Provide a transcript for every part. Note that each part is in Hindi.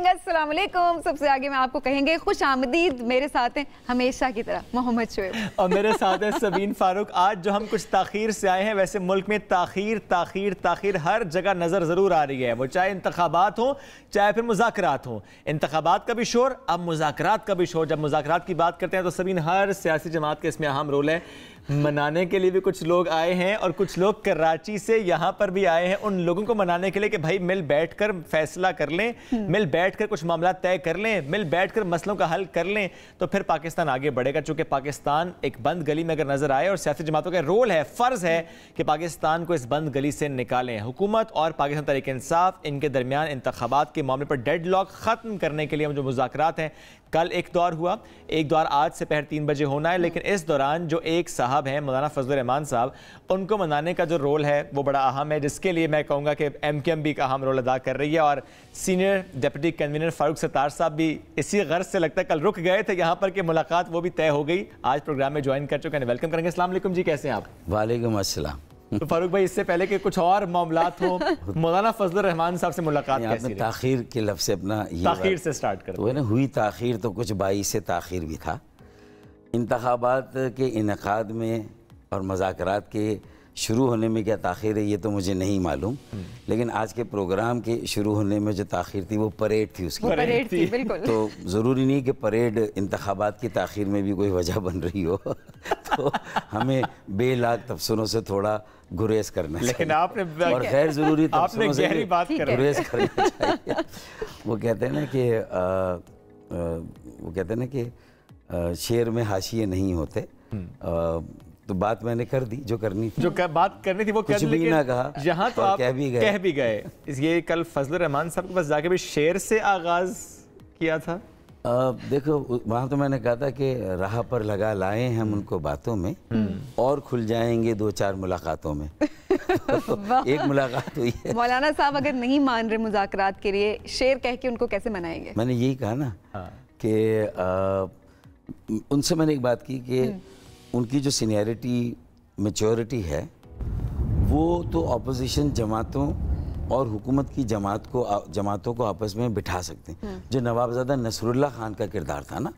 मॉर्निंग, अस्सलाम वालेकुम। सबसे आगे मैं आपको कहेंगे खुश आमदीद। मेरे साथ हैं हमेशा की तरह मोहम्मद शुएब और मेरे साथ है सबीन फारूक। आज जो हम कुछ ताखीर से आए हैं, वैसे मुल्क में ताखीर ताखीर ताखीर हर जगह नज़र ज़रूर आ रही है, वो चाहे इंतखाबात हो चाहे फिर मुज़ाकरात हो। इंतखाबात का भी शोर, अब मुज़ाकरात का भी शोर। जब मुज़ाकरात की बात करते हैं तो सबीन हर सियासी जमात का इसमें अहम रोल है। मनाने के लिए भी कुछ लोग आए हैं और कुछ लोग कराची से यहाँ पर भी आए हैं उन लोगों को मनाने के लिए कि भाई मिल बैठकर फैसला कर लें, मिल बैठकर कुछ मामला तय कर लें, मिल बैठकर मसलों का हल कर लें, तो फिर पाकिस्तान आगे बढ़ेगा। चूंकि पाकिस्तान एक बंद गली में अगर नजर आए और सियासी जमातों का रोल है, फर्ज है कि पाकिस्तान को इस बंद गली से निकालें। हुकूमत और पाकिस्तान तहरीक इंसाफ, इनके दरमियान इंतखाबात के मामले पर डेडलॉक खत्म करने के लिए जो मुज़ाकरात हैं, कल एक दौर हुआ, एक दौर आज से पहर 3 बजे होना है। लेकिन इस दौरान जो एक साहब हैं मौलाना फजल रहमान साहब, उनको मनाने का जो रोल है वो बड़ा अहम है, जिसके लिए मैं कहूँगा कि MKM भी एक अहम रोल अदा कर रही है। और senior deputy convener Farooq Sattar साहब भी इसी गर्ज से लगता है कल रुक गए थे यहाँ पर कि मुलाकात वो भी तय हो गई, आज प्रोग्राम में ज्वाइन कर चुके हैं। वेलकम करेंगे। अस्सलाम वालेकुम जी, कैसे हैं आप? वालेकुम अस्सलाम। तो फारूक भाई, इससे पहले कि कुछ और मामलात हो, मौलाना फजल रहमान साहब से मुलाकात कैसी रही? ताखीर के लफ्ज़ से अपना ताखीर से स्टार्ट करते हैं। हुई ताखीर तो कुछ 22 से ताखीर भी था। इंतखाबात के इनेकाद में और मुज़ाकरात के शुरू होने में क्या ताखीर है ये तो मुझे नहीं मालूम, लेकिन आज के प्रोग्राम के शुरू होने में जो ताखीर थी वो परेड थी, उसकी परेड थी बिल्कुल। तो ज़रूरी नहीं कि परेड इंतखाबात की ताखीर में भी कोई वजह बन रही हो तो हमें बेलाग तफसीरों से थोड़ा गुरेज करना चाहिए, लेकिन आपने और गैर ज़रूरी आपने गहरी बात कर गुरेज करना चाहिए। वो कहते हैं ना कि शेर में हाशिए नहीं होते। तो बात मैंने कर दी जो करनी थी, बात करनी थी वो कुछ कर, भी ना कहा, यहाँ तो आप कह भी गए। ये कल फजल रहमान साहब के पास जाके भी शेर से आगाज किया था। देखो वहाँ तो मैंने कहा था कि राह पर लगा लाए हम उनको बातों में और खुल जाएंगे 2-4 मुलाकातों में। एक मुलाकात हुई है। मौलाना साहब अगर नहीं मान रहे मुज़ाकरात के लिए, शेर कह के उनको कैसे मनाएंगे? मैंने यही कहा ना कि उनसे मैंने एक बात की कि उनकी जो सीनियरिटी मैच्योरिटी है वो तो अपोजिशन जमातों और हुकूमत की जमातों को आपस में बिठा सकते हैं। जो नवाबजादा नसरुल्लाह खान का किरदार था ना,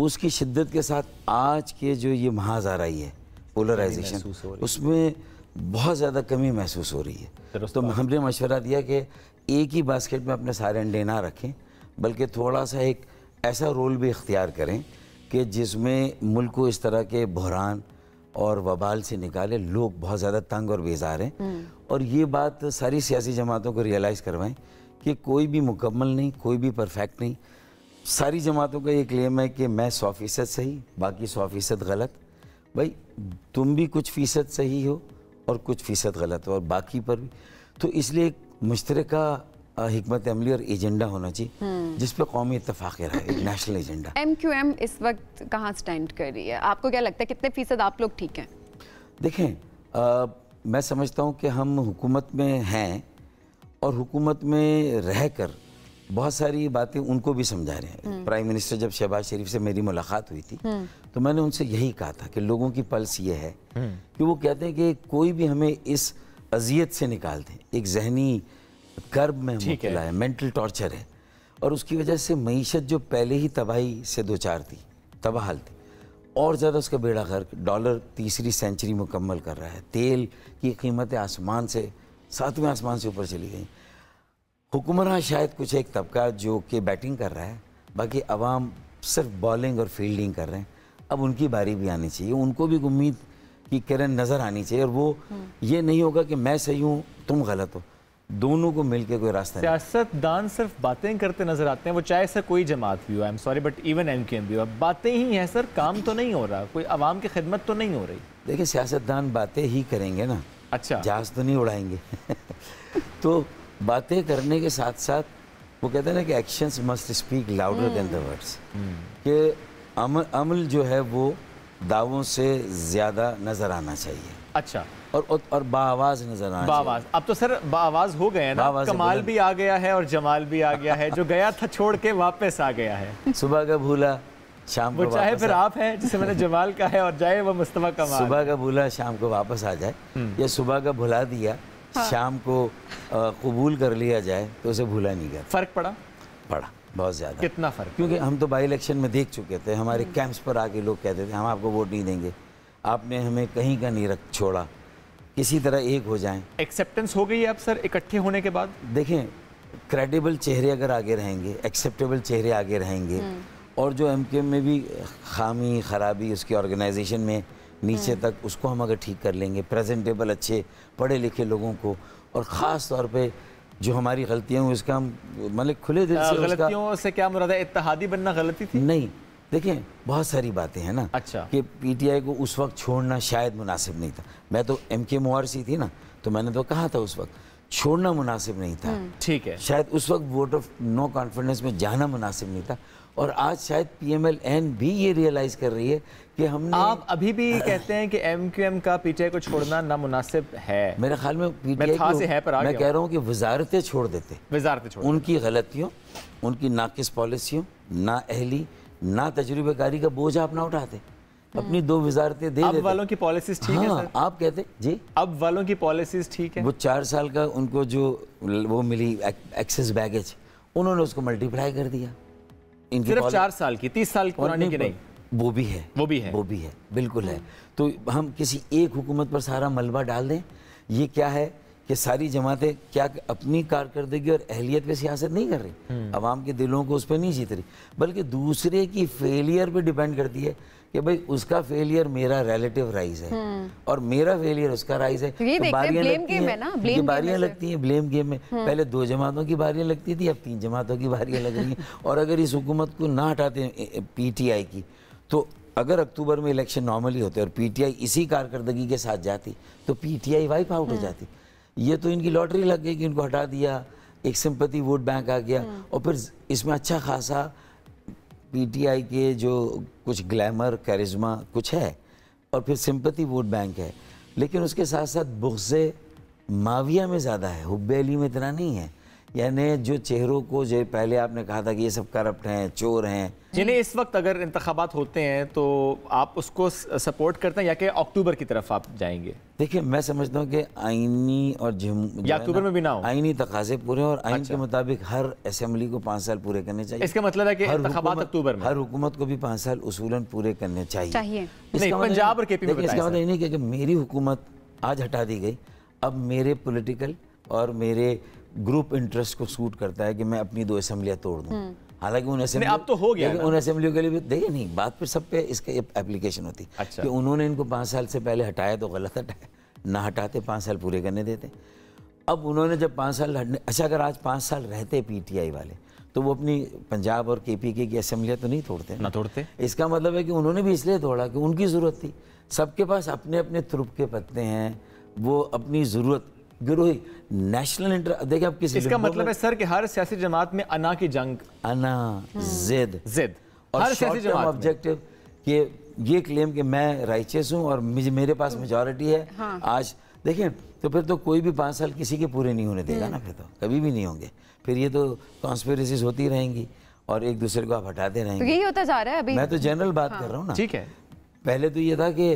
उसकी शिद्दत के साथ आज के जो ये महाज़ाराई है पोलराइजेशन, उसमें बहुत ज़्यादा कमी महसूस हो रही है। तो हमने मशवरा दिया कि एक ही बास्केट में अपने सारे अंडे ना रखें, बल्कि थोड़ा सा एक ऐसा रोल भी इख्तियार करें कि जिसमें मुल्क को इस तरह के बहरान और वबाल से निकाले। लोग बहुत ज़्यादा तंग और बेजार हैं, और ये बात सारी सियासी जमातों को रियलाइज़ करवाएं कि कोई भी मुकम्मल नहीं, कोई भी परफेक्ट नहीं। सारी जमातों का ये क्लेम है कि मैं 100% सही, बाकी 100% गलत। भाई तुम भी कुछ फ़ीसद सही हो और कुछ फ़ीसद गलत हो, और बाकी पर भी। तो इसलिए एक मुश्तरका हिकमत अमली और एजेंडा होना चाहिए जिस पे कौमी इत्तफाक रहे, एक नेशनल एजेंडा। MQM इस वक्त कहाँ स्टैंड कर रही है? आपको क्या लगता है कितने फीसद आप लोग ठीक हैं? देखें, मैं समझता हूँ कि हम हुकूमत में हैं और हुकूमत में रहकर बहुत सारी बातें उनको भी समझा रहे हैं। प्राइम मिनिस्टर जब शहबाज शरीफ से मेरी मुलाकात हुई थी तो मैंने उनसे यही कहा था कि लोगों की पल्स ये है कि वो कहते हैं कि कोई भी हमें इस अजियत से निकाल दे, एक जहनी कर्ब में मुब्तला है, मेंटल टॉर्चर है, और उसकी वजह से मईशत जो पहले ही तबाही से दो चार थी, तबाह थी, और ज़्यादा उसका बेड़ा गर्क। डॉलर 3री सेंचुरी मुकम्मल कर रहा है, तेल की कीमतें आसमान से 7वें आसमान से ऊपर चली गई। हुक्मरान शायद कुछ एक तबका जो कि बैटिंग कर रहा है, बाकी अवाम सिर्फ बॉलिंग और फील्डिंग कर रहे हैं। अब उनकी बारी भी आनी चाहिए, उनको भी उम्मीद की किरण नज़र आनी चाहिए, और वो ये नहीं होगा कि मैं सही हूँ तुम गलत हो, दोनों को मिलकर कोई रास्ता। सियासतदान सिर्फ बातें करते नजर आते हैं, वो चाहे सर कोई जमात भी हो, I am sorry but even MKM भी हो, बातें ही हैं सर, काम तो नहीं हो रहा, कोई आवाम की खिदमत तो नहीं हो रही। देखिए सियासतदान बातें ही करेंगे ना, अच्छा जहाज तो नहीं उड़ाएंगे तो बातें करने के साथ साथ वो कहते हैं ना कि actions must speak louder than the words, कि अमल जो है वो दावों से ज़्यादा नज़र आना चाहिए। अच्छा, और बाआवाज़ नजर आना। बाआवाज़, अब तो सर बाआवाज़ हो गए हैं ना, कमाल भी आ गया है और जमाल भी आ गया है, जो गया था छोड़ के वापस आ गया है। सुबह का भूला शाम को, चाहे फिर आप हैं जिसे मैंने जमाल का है, और जाए वो मुस्तफा कमाल। सुबह का भूला शाम को वापस आ जाए, या सुबह का भुला दिया शाम को कबूल कर लिया जाए तो उसे भूला नहीं गया। फ़र्क पड़ा? पड़ा बहुत ज़्यादा। कितना फ़र्क? क्योंकि हम तो बाई इलेक्शन में देख चुके थे, हमारे कैंप्स पर आके लोग कहते थे हम आपको वोट नहीं देंगे, आपने हमें कहीं का नहीं रख छोड़ा, किसी तरह एक हो जाएं। एक्सेप्टेंस हो गई है अब सर इकट्ठे होने के बाद? देखें, क्रेडिबल चेहरे अगर आगे रहेंगे, एक्सेप्टेबल चेहरे आगे रहेंगे, और जो एमकेएम में भी खामी खराबी उसकी ऑर्गेनाइजेशन में नीचे तक, उसको हम अगर ठीक कर लेंगे, प्रेजेंटेबल अच्छे पढ़े लिखे लोगों को, और ख़ास तौर पे जो हमारी गलतियाँ हुई उसका हम मतलब खुले दिल से, गलतियों से क्या मुराद है? इत्तेहादी बनना गलती थी? नहीं, देखें बहुत सारी बातें हैं ना। अच्छा। कि पीटीआई को उस वक्त छोड़ना शायद मुनासिब नहीं था। मैं तो एमकेएम ओआरसी थी ना, तो मैंने तो कहा था उस वक्त छोड़ना मुनासिब नहीं था। ठीक है। शायद उस वक्त वोट ऑफ नो कॉन्फिडेंस में जाना मुनासिब नहीं था, और आज शायद पीएमएल-एन भी ये रियलाइज कर रही है कि हमने। आप अभी भी कहते हैं कि एमक्यूएम का पीटीआई को छोड़ना नामुनासिब है? मेरे ख्याल में पीटीआई को, मैं कह रहा हूँ कि वजारतें छोड़ देते, वजारतें छोड़, उनकी गलतियों, उनकी नाकिस पॉलिसियों, ना अहली ना तजुर्बेकारी का बोझ आप ना उठाते, अपनी 2 वजारतें दे देते। अब वालों की पॉलिसीज ठीक है सर? आप कहते जी, अब वालों की पॉलिसीज ठीक है। वो 4 साल का उनको जो वो मिली एक्सेस बैगेज, उन्होंने उसको मल्टीप्लाई कर दिया। सिर्फ 4 साल की, 30 साल पुरानी की नहीं। वो भी है, वो भी है, वो भी है, बिल्कुल है। तो हम किसी एक हुकूमत पर सारा मलबा डाल दें, ये क्या है कि सारी जमातें क्या अपनी कारकर्दगी और अहलियत पे सियासत नहीं कर रही, अवाम के दिलों को उस पर नहीं जीत रही, बल्कि दूसरे की फेलियर पे डिपेंड करती है कि भाई उसका फेलियर मेरा रिलेटिव राइज है और मेरा फेलियर उसका राइज है। तो बारियां लगती हैं, ये बारियां लगती हैं ब्लेम गेम में। पहले 2 जमातों की बारियां लगती थी, अब 3 जमातों की बारियां लग रही हैं। और अगर इस हुकूमत को ना हटाते पीटीआई की, तो अगर अक्टूबर में इलेक्शन नॉर्मली होते और पीटीआई इसी कारकर्दगी के साथ जाती, तो पीटीआई वाइप आउट हो जाती। ये तो इनकी लॉटरी लग गई कि इनको हटा दिया, एक सिंपैथी वोट बैंक आ गया, और फिर इसमें अच्छा खासा पीटीआई के जो कुछ ग्लैमर कैरिज्मा कुछ है, और फिर सिंपैथी वोट बैंक है, लेकिन उसके साथ साथ बुग़्ज़े माविया में ज़्यादा है, हुब्बे अली में इतना नहीं है। यानी जो चेहरों को, जो पहले आपने कहा था कि ये सब करप्ट हैं, चोर हैं, जिन्हें इस वक्त अगर इंतखाबात होते हैं तो आप उसको सपोर्ट करते हैं या कि अक्टूबर की तरफ आप जाएंगे? देखिए, मैं समझता हूँ कि आईनी और या अक्टूबर में भी ना हो, आईनी तकाज़े पूरे और आइन के मुताबिक हर असेंबली को 5 साल पूरे करने चाहिए। इसका मतलब है कि इंतखाबात अक्टूबर में, हर हुकूमत को भी 5 साल उसूलन पूरे करने चाहिए। पंजाब और केपी में इसका मतलब नहीं कि मेरी हुकूमत आज हटा दी गई, अब मेरे पॉलिटिकल और मेरे ग्रुप इंटरेस्ट को सूट करता है कि मैं अपनी 2 असेंबलियां तोड़ दूं। हालांकि उन असेंबली अब तो हो गया, उन असेंबलियों के लिए भी देखिए, नहीं बात फिर सब पे इसका एप्लीकेशन होती है। अच्छा। कि उन्होंने इनको 5 साल से पहले हटाया तो गलत हटाया, ना हटाते 5 साल पूरे करने देते। अब उन्होंने जब 5 साल अच्छा, अगर आज 5 साल रहते पीटीआई वाले, तो वो अपनी पंजाब और केपीके की असेंबलियां तो नहीं तोड़ते ना तोड़ते। इसका मतलब है कि उन्होंने भी इसलिए तोड़ा कि उनकी ज़रूरत थी। सबके पास अपने अपने तुरुप के पत्ते हैं, वो अपनी ज़रूरत गिरोही नेशनल इंटरेस्ट। देखिए अब किसी, इसका मतलब है सर कि हर सियासी जमात में अना की जंग, अना जिद और हर सियासी जमात ऑब्जेक्टिव कि ये क्लेम कि मैं राइचियस हूँ और मेरे पास मेजॉरिटी है। आज देखें, तो फिर तो कोई भी 5 साल किसी के पूरे नहीं होने देगा ना, फिर तो कभी भी नहीं होंगे। फिर ये तो कॉन्स्पिरेसीज होती रहेंगी और एक दूसरे को आप हटाते रहेंगे। तो यही होता जा रहा है अभी। मैं तो जनरल बात कर रहा हूँ ना। ठीक है, पहले तो ये था कि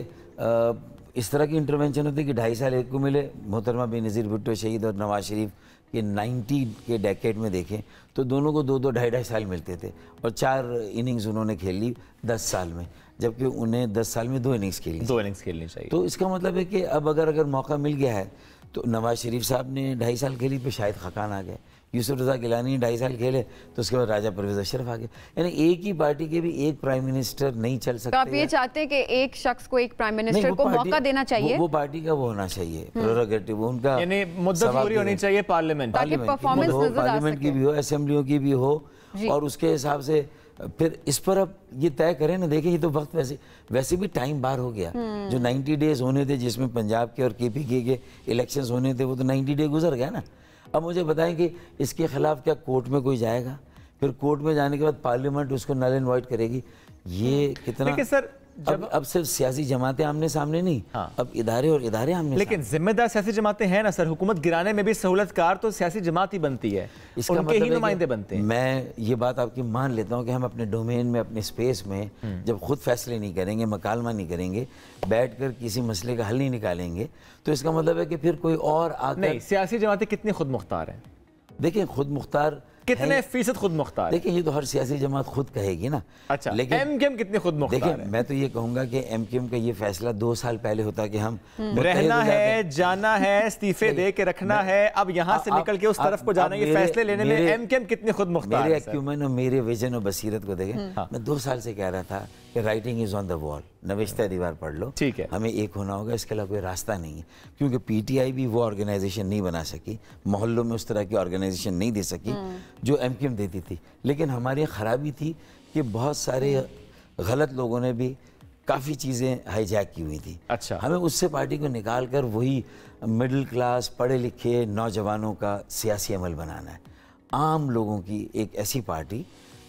इस तरह की इंटरवेंशन होती कि 2.5 साल एक को मिले। मोहतरमा बेनज़ीर भुट्टो शहीद और नवाज शरीफ के 90 के डेकेड में देखें तो दोनों को 2-2, 2.5 साल मिलते थे, और 4 इनिंग्स उन्होंने खेल ली 10 साल में, जबकि उन्हें 10 साल में 2 इनिंग्स खेली, 2 इनिंग्स खेलनी चाहिए। तो इसका मतलब है कि अब अगर मौका मिल गया है, तो नवाज शरीफ साहब ने 2.5 साल खेली, तो शायद खाकान आ गया। यूसुफ रज़ा गिलानी 2.5 साल खेले, तो उसके बाद राजा परवेज़ अशरफ आ गए। यानी एक ही पार्टी के भी एक प्राइम मिनिस्टर नहीं चल सकते। तो आप ये चाहते हैं कि एक शख्स को, एक प्राइम मिनिस्टर को मौका देना चाहिए? वो पार्टी का वो होना चाहिए, प्रेरोगेटिव उनका, यानी मुद्दत पूरी होनी चाहिए पार्लियामेंट की भी हो, असेंबलियों की भी हो, और उसके हिसाब से फिर इस पर अब ये तय करें ना। देखिए, ये तो वक्त वैसे भी टाइम बार हो गया। जो 90 डेज होने थे, जिसमें पंजाब के और केपीके के इलेक्शंस होने थे, वो तो 90 डे गुजर गया ना। अब मुझे बताएं कि इसके खिलाफ क्या कोर्ट में कोई जाएगा? फिर कोर्ट में जाने के बाद पार्लियामेंट उसको नल एंड वॉइड करेगी। ये कितना सर, अब सिर्फ सियासी जमातें आमने सामने नहीं, अब इदारे और इदारे आमने। लेकिन जिम्मेदार सियासी जमातें हैं ना सर, हुकूमत गिराने में भी सहूलतकार तो सियासी जमात ही बनती है, उनके ही नुमाइंदे बनते हैं। मैं ये बात आपकी मान लेता हूँ कि हम अपने डोमेन में, अपने स्पेस में जब खुद फैसले नहीं करेंगे, मकालमा नहीं करेंगे, बैठकर किसी मसले का हल नहीं निकालेंगे, तो इसका मतलब है कि फिर कोई और आकर। नहीं, सियासी जमातें कितनी खुद मुख्तार हैं? देखिए, खुद मुख्तार कितने फीसद खुद मुख्तार? देखिए ये तो हर सियासी जमात खुद कहेगी ना। अच्छा, लेकिन एमकेएम कितने खुद मुख्तार है? देखिए मैं तो ये कहूंगा कि एमकेएम का ये फैसला 2 साल पहले होता कि हम रहना है, जाना है, इस्तीफे दे के रखना है, अब यहाँ से निकल के उस तरफ को जाना, ये फैसले लेने में एमकेएम कितने खुद मुख्तार है? मेरे एक्यूमेन और मेरे विजन और बसीरत को देखें, मैं 2 साल से कह रहा था कि writing is on the wall, नविश्ता दीवार पढ़ लो, ठीक है, हमें एक होना होगा, इसके अलावा कोई रास्ता नहीं है। क्योंकि पीटीआई भी वो ऑर्गेनाइजेशन नहीं बना सकी, मोहल्लों में उस तरह की ऑर्गेनाइजेशन नहीं दे सकी जो एमकेएम देती थी। लेकिन हमारी खराबी थी कि बहुत सारे गलत लोगों ने भी काफ़ी चीज़ें हाईजैक की हुई थी। अच्छा, हमें उससे पार्टी को निकाल कर वही मिडिल क्लास पढ़े लिखे नौजवानों का सियासी अमल बनाना है, आम लोगों की एक ऐसी पार्टी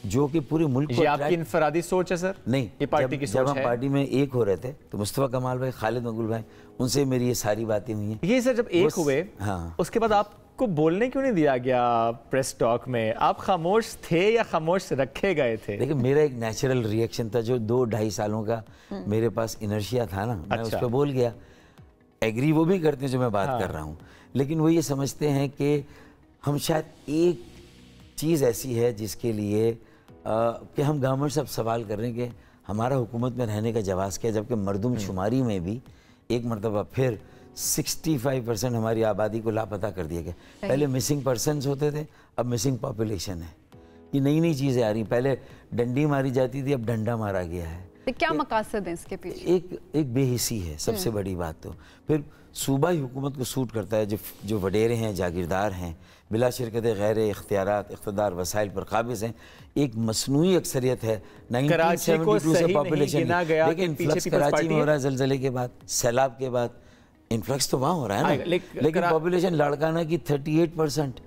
जो कि पूरे मुल्क को। ये आपकी इनफरादी सोच है सर? नहीं, ये पार्टी की सोच है। जब हम पार्टी में एक हो रहे थे तो मुस्तफा कमाल भाई, खालिद मकबूल भाई, उनसे मेरी ये सारी बातें हुई हैं। ये सर जब एक हुए, हाँ, उसके बाद आपको बोलने क्यों नहीं दिया गया प्रेस टॉक में? आप खामोश थे या खामोश रखे गए थे? देखिए मेरा एक नेचुरल रिएक्शन था, जो 2-2.5 सालों का मेरे पास इनर्शिया था ना, मैं उस पर बोल गया। एग्री वो भी करते हैं जो मैं बात कर रहा हूँ, लेकिन वो ये समझते हैं कि हम शायद एक चीज़ ऐसी है जिसके लिए कि हम गवर्नमेंट से अब सवाल कर रहे हैं कि हमारा हुकूमत में रहने का जवाज़ क्या है, जबकि मरदमशुमारी में भी एक मरतबा फिर 65% हमारी आबादी को लापता कर दिया गया। पहले मिसिंग पर्सनस होते थे, अब मिसिंग पॉपुलेशन है। ये नई नई चीज़ें आ रही, पहले डंडी मारी जाती थी, अब डंडा मारा गया है। तो क्या मकासद है इसके पीछे? एक बेहिसी है सबसे बड़ी बात। तो फिर सूबाई हुकूमत को सूट करता है जो वडेरे हैं, जागीरदार हैं, बिला शिरकत गैर इख्तियारात इख्तिदार वसाइल पर काबिज हैं, एक मसनूई अक्सरियत है। 1972 से पॉपुलेशन, लेकिन इन्फ्लक्स कराची में हो रहा है, जलजले के बाद, सैलाब के बाद इन्फ्लक्स तो वहाँ हो रहा है ना, लेकिन पॉपुलेशन लाड़काना की 38%,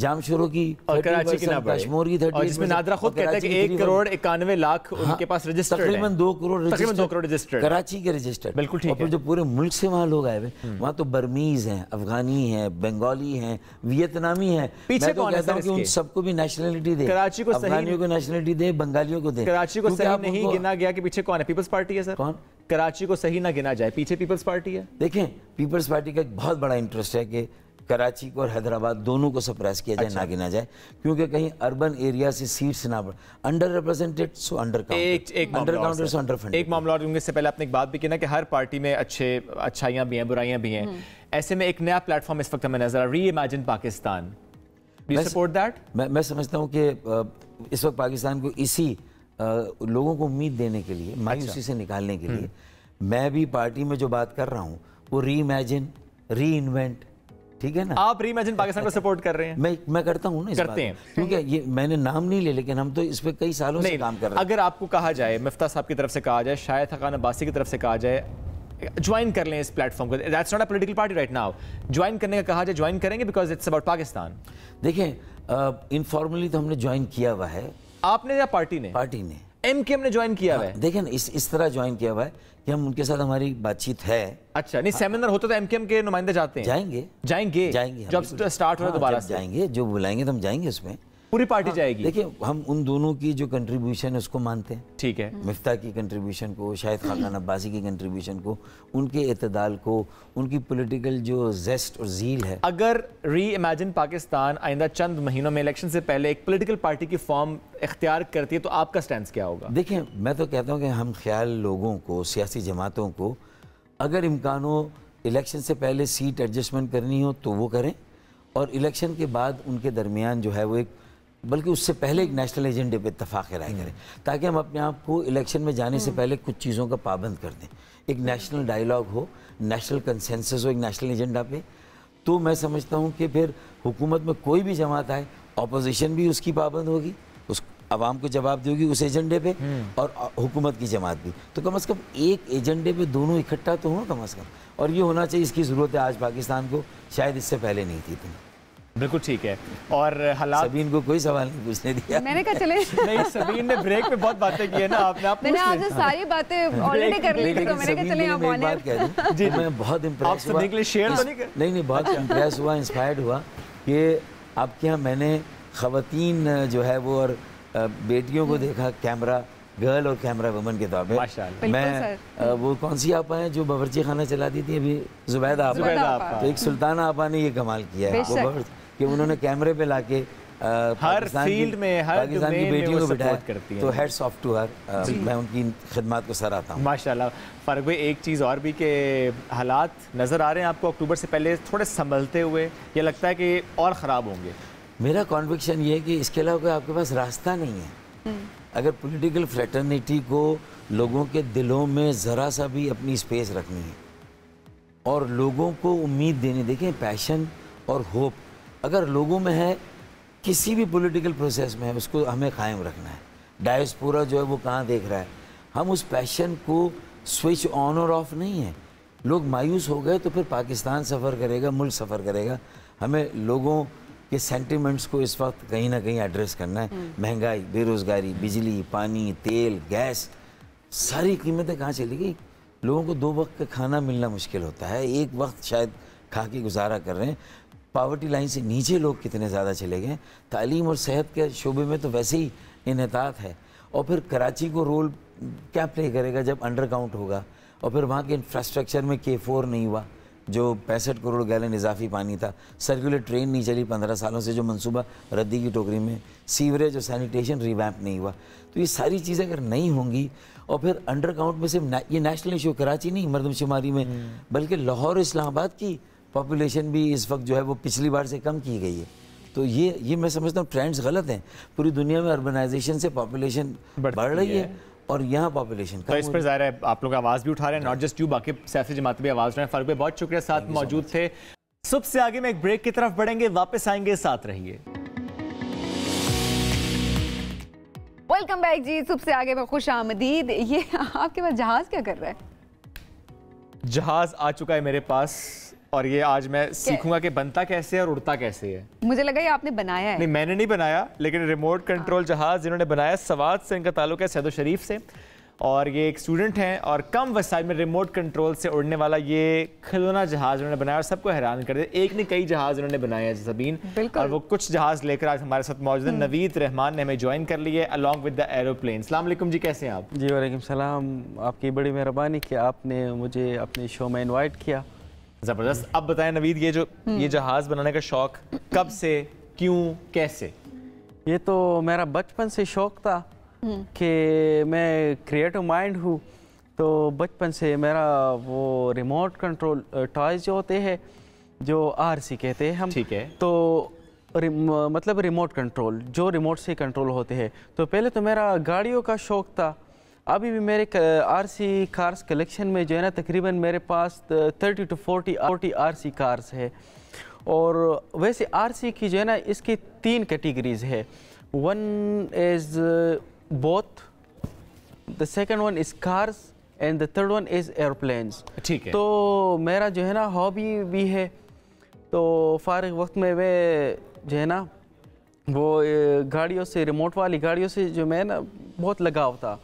जामशोरों की और कराची की ना बढ़े, कश्मीर की 38%, जिसमें नादरा खुद कहता है कि 1,91,00,000 उनके पास रजिस्टर्ड है, तकरीबन 2 करोड़ रजिस्टर्ड कराची के रजिस्टर्ड। बिल्कुल ठीक है। और फिर जो पूरे मुल्क से वहाँ लोग आए हुए, वहाँ तो बर्मीज हैं, अफगानी हैं, बंगाली हैं, वियतनामी हैं। पीछे कौन है कि उन सबको भी नेशनलिटी दे, कराची को, अफगानियों को नेशनलिटी दे, बंगालियों को दे। कराची को सही नहीं गिना गया कि पीछे कौन है? पीपल्स पार्टी है सर। कौन? कराची को सही ना गिना जाए, पीछे पीपल्स पार्टी है। देखें, पीपल्स पार्टी का एक बहुत बड़ा इंटरेस्ट है कि कराची को और हैदराबाद दोनों को सप्रेस किया जाए, ना गिना जाए, क्योंकि कहीं अर्बन एरिया से सीट्स ना बढ़, under represented so under counter so under funded. एक मामला और इससे पहले आपने एक बात भी की ना कि हर पार्टी में अच्छाइयाँ भी हैं, बुराइयाँ भी हैं। ऐसे में एक नया प्लेटफॉर्म इस वक्त हमें नजर आ, री imagine Pakistan. Do you support that? मैं समझता हूँ कि इस वक्त पाकिस्तान को इसी लोगों को उम्मीद देने के लिए, मायूसी से निकालने के लिए, मैं भी पार्टी में जो बात कर रहा हूँ वो री इमेजिन, री इन्वेंट, ठीक है ना। आप री इमेजिन पाकिस्तान को सपोर्ट कर रहे हैं? मैं करता हूँ ना, करते हैं, क्योंकि ये मैंने नाम नहीं ले, लेकिन हम तो इस पे कई सालों से काम कर रहे हैं। अगर आपको कहा जाए, मिफ्ता साहब की तरफ से कहा जाए, शायद हकान अब्बासी की तरफ से कहा जाए, ज्वाइन कर लें इस प्लेटफॉर्म को, that's not a political party right now, join करने का कहा जाए, ज्वाइन करेंगे बिकॉज इट्स अबाउट पाकिस्तान? देखें, इनफॉर्मली तो हमने ज्वाइन किया हुआ है। आपने या पार्टी ने? पार्टी ने। एमकेएम ने ज्वाइन किया हुआ है? देखें इस तरह ज्वाइन किया हुआ है कि हम उनके साथ, हमारी बातचीत है। अच्छा, नहीं सेमिनार होता तो एमकेएम के नुमाइंदे जाते हैं? जाएंगे जब स्टार्ट हो रहा है दोबारा से जाएंगे, जो बुलाएंगे तो हम जाएंगे, उसमें पूरी पार्टी जाएगी। देखिए हम उन दोनों की जो कंट्रीब्यूशन है उसको मानते हैं, ठीक है, मिफ्ता की कंट्रीब्यूशन को, शायद खाकान अब्बासी की कंट्रीब्यूशन को, उनके इत्तेदाल को, उनकी पॉलिटिकल जो जेस्ट और ज़ील है। अगर री इमेजिन पाकिस्तान आइंदा चंद महीनों में इलेक्शन से पहले एक पॉलिटिकल पार्टी की फॉर्म इख्तियार करती है तो आपका स्टैंड क्या होगा? देखिए मैं तो कहता हूँ कि हम ख्याल लोगों को, सियासी जमातों को, अगर इम्कान हो इलेक्शन से पहले सीट एडजस्टमेंट करनी हो तो वो करें, और इलेक्शन के बाद उनके दरमियान जो है वो एक, बल्कि उससे पहले एक नेशनल एजेंडे पे इत्तफाक राय करें, ताकि हम अपने आप को इलेक्शन में जाने से पहले कुछ चीज़ों का पाबंद कर दें। एक नेशनल डायलॉग हो, नेशनल कंसेंसस हो एक नेशनल एजेंडा पे, तो मैं समझता हूँ कि फिर हुकूमत में कोई भी जमात आए, अपोजिशन भी उसकी पाबंद होगी, उस आवाम को जवाब देगी उस एजेंडे पे, और हुकूमत की जमात भी। तो कम से कम एक एजेंडे पे दोनों इकट्ठा तो हो कम से कम, और ये होना चाहिए, इसकी ज़रूरत है आज पाकिस्तान को, शायद इससे पहले नहीं थी। बिल्कुल ठीक है। और हालात, सबीन को कोई सवाल नहीं पूछने दिया, मैंने कहा चले नहीं, सबीन ने ब्रेक में बहुत बातें की है ना, मैंने आज सारी बातें ऑलरेडी कर ली थी, तो मैंने कहा चले आप ऑन एयर। जी मैं बहुत इंप्रेस हुआ, शेयर तो नहीं बहुत इंप्रेस हुआ, इंस्पायर्ड हुआ कि आपके यहाँ मैंने खवातीन जो है वो और बेटियों को देखा, कैमरा गर्ल और कैमरा वुमन के तौर पे। मैं वो कौन सी आपा है जो बावर्ची खाना चलाती थी अभी, जुबैदा आपा, तो एक सुल्ताना आपा ने ये कमाल किया है कि उन्होंने कैमरे पे लाके हर फील्ड में, हर पाकिस्तान की बेटियों को बिठाया करती है, तो हेड्स ऑफ टू हर। मैं उनकी खिदमत को सराहता हूँ माशाल्लाह। फारूक भाई, एक चीज़ और भी कि हालात नज़र आ रहे हैं आपको अक्टूबर से पहले थोड़े संभलते हुए, ये लगता है कि और ख़राब होंगे? मेरा कॉन्विक्शन ये है कि इसके अलावा कोई आपके पास रास्ता नहीं है। अगर पॉलिटिकल फ्रेटर्निटी को लोगों के दिलों में ज़रा सा भी अपनी स्पेस रखनी है और लोगों को उम्मीद देनी, देखें पैशन और होप अगर लोगों में है, किसी भी पॉलिटिकल प्रोसेस में है, उसको हमें कायम रखना है। डायस्पोरा जो है वो कहाँ देख रहा है, हम उस पैशन को स्विच ऑन और ऑफ नहीं है। लोग मायूस हो गए तो फिर पाकिस्तान सफ़र करेगा, मुल्क सफ़र करेगा। हमें लोगों के सेंटिमेंट्स को इस वक्त कहीं ना कहीं एड्रेस करना है। महंगाई, बेरोज़गारी, बिजली, पानी, तेल, गैस, सारी कीमतें कहाँ चली गई। लोगों को 2 वक्त का खाना मिलना मुश्किल होता है, एक वक्त शायद खा के गुजारा कर रहे हैं। पावर्टी लाइन से नीचे लोग कितने ज़्यादा चले गए। तालीम और सेहत के शोबे में तो वैसे ही इन्हतात है। और फिर कराची को रोल क्या प्ले करेगा जब अंडर काउंट होगा, और फिर वहाँ के इंफ्रास्ट्रक्चर में K4 नहीं हुआ, जो 65 करोड़ गैलन इजाफी पानी था। सर्कुलर ट्रेन नहीं चली 15 सालों से, जो मंसूबा रद्दी की टोकरी में। सीवरेज और सैनिटेशन रिवैम्प नहीं हुआ। तो ये सारी चीज़ें अगर नहीं होंगी, और फिर अंडर काउंट में सिर्फ ये नेशनल इशू कराची नहीं मरदमशुमारी में, बल्कि लाहौर इस्लामाबाद की पॉपुलेशन भी इस वक्त जो है वो पिछली बार से कम की गई है। तो ये मैं समझता हूँ ट्रेंड्स गलत हैं। पूरी दुनिया में अर्बनाइजेशन से पॉपुलेशन बढ़ रही है और यहाँ पॉपुलेशन तो इस पर ज़ाहिर है आप लोग आवाज़ भी उठा रहे हैं, नॉट जस्ट यू, बाकी सियासी जमात भी आवाज़ उठा रहे हैं। फारूक भाई बहुत शुक्रिया, साथ मौजूद थे। सुबह से आगे में एक ब्रेक की तरफ बढ़ेंगे, वापस आएंगे, साथ रहिए। वेलकम बैक जी, सुबह से आगे में खुश आमदीद। ये आपके पास जहाज क्या कर रहा है? जहाज आ चुका है मेरे पास, और ये आज मैं सीखूंगा कि बनता कैसे है और उड़ता कैसे है। मुझे लगा ये आपने बनाया है। नहीं, मैंने नहीं बनाया, लेकिन रिमोट कंट्रोल जहाज जिन्होंने बनाया, सवाद से इनका ताल्लुक है, सैदो शरीफ से, और ये एक स्टूडेंट हैं और कम वसाइल में रिमोट कंट्रोल से उड़ने वाला ये खिलौना जहाज उन्होंने बनाया और सबको हैरान कर दिया। एक नहीं कई जहाज उन्होंने बनाए हैं सबीन, और वो कुछ जहाज लेकर आज हमारे साथ मौजूद है। नवीद रहमान ने हमें ज्वाइन कर लिया अलॉन्ग विद द एरोप्लेन। अस्सलाम वालेकुम जी, कैसे हैं आप? जी वालेकुम सलाम, आपकी बड़ी मेहरबानी कि आपने मुझे अपने शो में इनवाइट किया। ज़बरदस्त। अब बताएं नवीद, ये जहाज बनाने का शौक कब से, क्यों, कैसे? ये तो मेरा बचपन से शौक था कि मैं क्रिएटिव माइंड हूँ, तो बचपन से मेरा वो रिमोट कंट्रोल टॉयज जो होते हैं, जो RC कहते हैं हम, ठीक है, तो मतलब रिमोट कंट्रोल जो रिमोट से कंट्रोल होते हैं। तो पहले तो मेरा गाड़ियों का शौक था। अभी भी मेरे RC कार्स कलेक्शन में जो है ना, तकरीबन मेरे पास 30 to 40 RC कार्स है। और वैसे RC की जो है ना, इसकी 3 कैटेगरीज है। One is both, the second one is cars and the third one is airplanes. ठीक है। तो मेरा जो है ना हॉबी भी है, तो फारिग वक्त में मैं जो है ना वो गाड़ियों से, रिमोट वाली गाड़ियों से जो मैं ना बहुत लगाव था।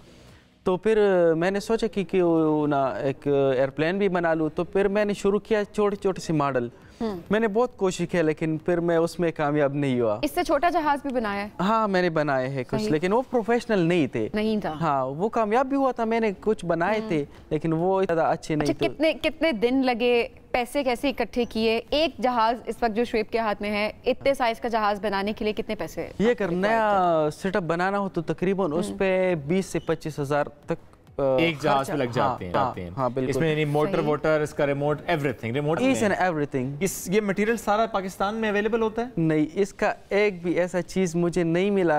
तो फिर मैंने सोचा कि क्यों ना एक एयरप्लेन भी बना लूँ। तो फिर मैंने शुरू किया छोटे छोटे से मॉडल। मैंने बहुत कोशिश किया, लेकिन फिर मैं उसमें कामयाब नहीं हुआ। इससे छोटा जहाज भी बनाया है? हाँ, मैंने बनाए हैं कुछ, लेकिन वो प्रोफेशनल नहीं थे। नहीं था? हाँ, वो कामयाब भी हुआ था, मैंने कुछ बनाए थे, लेकिन वो ज़्यादा अच्छे नहीं थे। कितने दिन लगे, पैसे कैसे इकट्ठे किए? एक जहाज इस वक्त जो शुएब के हाथ में है, इतने साइज का जहाज बनाने के लिए कितने पैसे? ये अगर नया सेटअप बनाना हो तो तकरीबन उस पे 20 से 25 हज़ार तक एक जहाज में लग जाते हैं। हाँ, बिल्कुल। इसमें यानी मोटर वोटर, इसका remote, everything remote, each and everything. ये मटेरियल सारा पाकिस्तान में अवेलेबल होता है? नहीं, इसका एक भी ऐसा चीज़ मुझे नहीं मिला,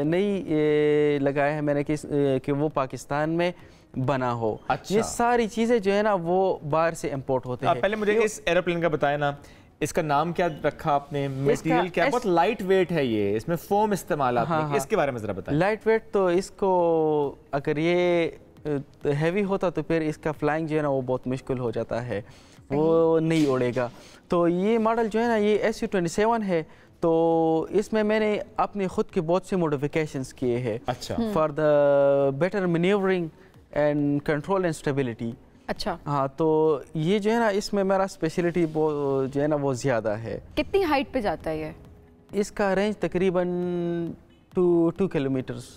नहीं लगाया है मैंने कि वो पाकिस्तान में बना हो। अच्छा। ये सारी चीज़ें जो है ना वो बाहर से इंपोर्ट होते हैं। पहले मुझे इस एरोप्लेन का बताया ना, इसका नाम क्या रखा आपने, मटेरियल क्या? बहुत लाइट वेट है ये, इसमें फोम इस्तेमाल आपने। हाँ, इसके बारे में जरा बताएं। लाइट वेट, तो इसको अगर ये हैवी होता तो फिर इसका फ्लाइंग जो है ना वो बहुत मुश्किल हो जाता है, वो नहीं उड़ेगा। तो ये मॉडल जो है ना, ये SU-27 है। तो इसमें मैंने अपने खुद के बहुत से मॉडिफिकेशंस किए हैं। अच्छा। For the better manoeuvring and control and stability. अच्छा। हाँ, तो ये जो है ना, इसमें मेरा स्पेशलिटी जो है ना वो ज़्यादा है। कितनी हाइट पे जाता है ये? इसका रेंज तकरीबन 2 किलोमीटर्स।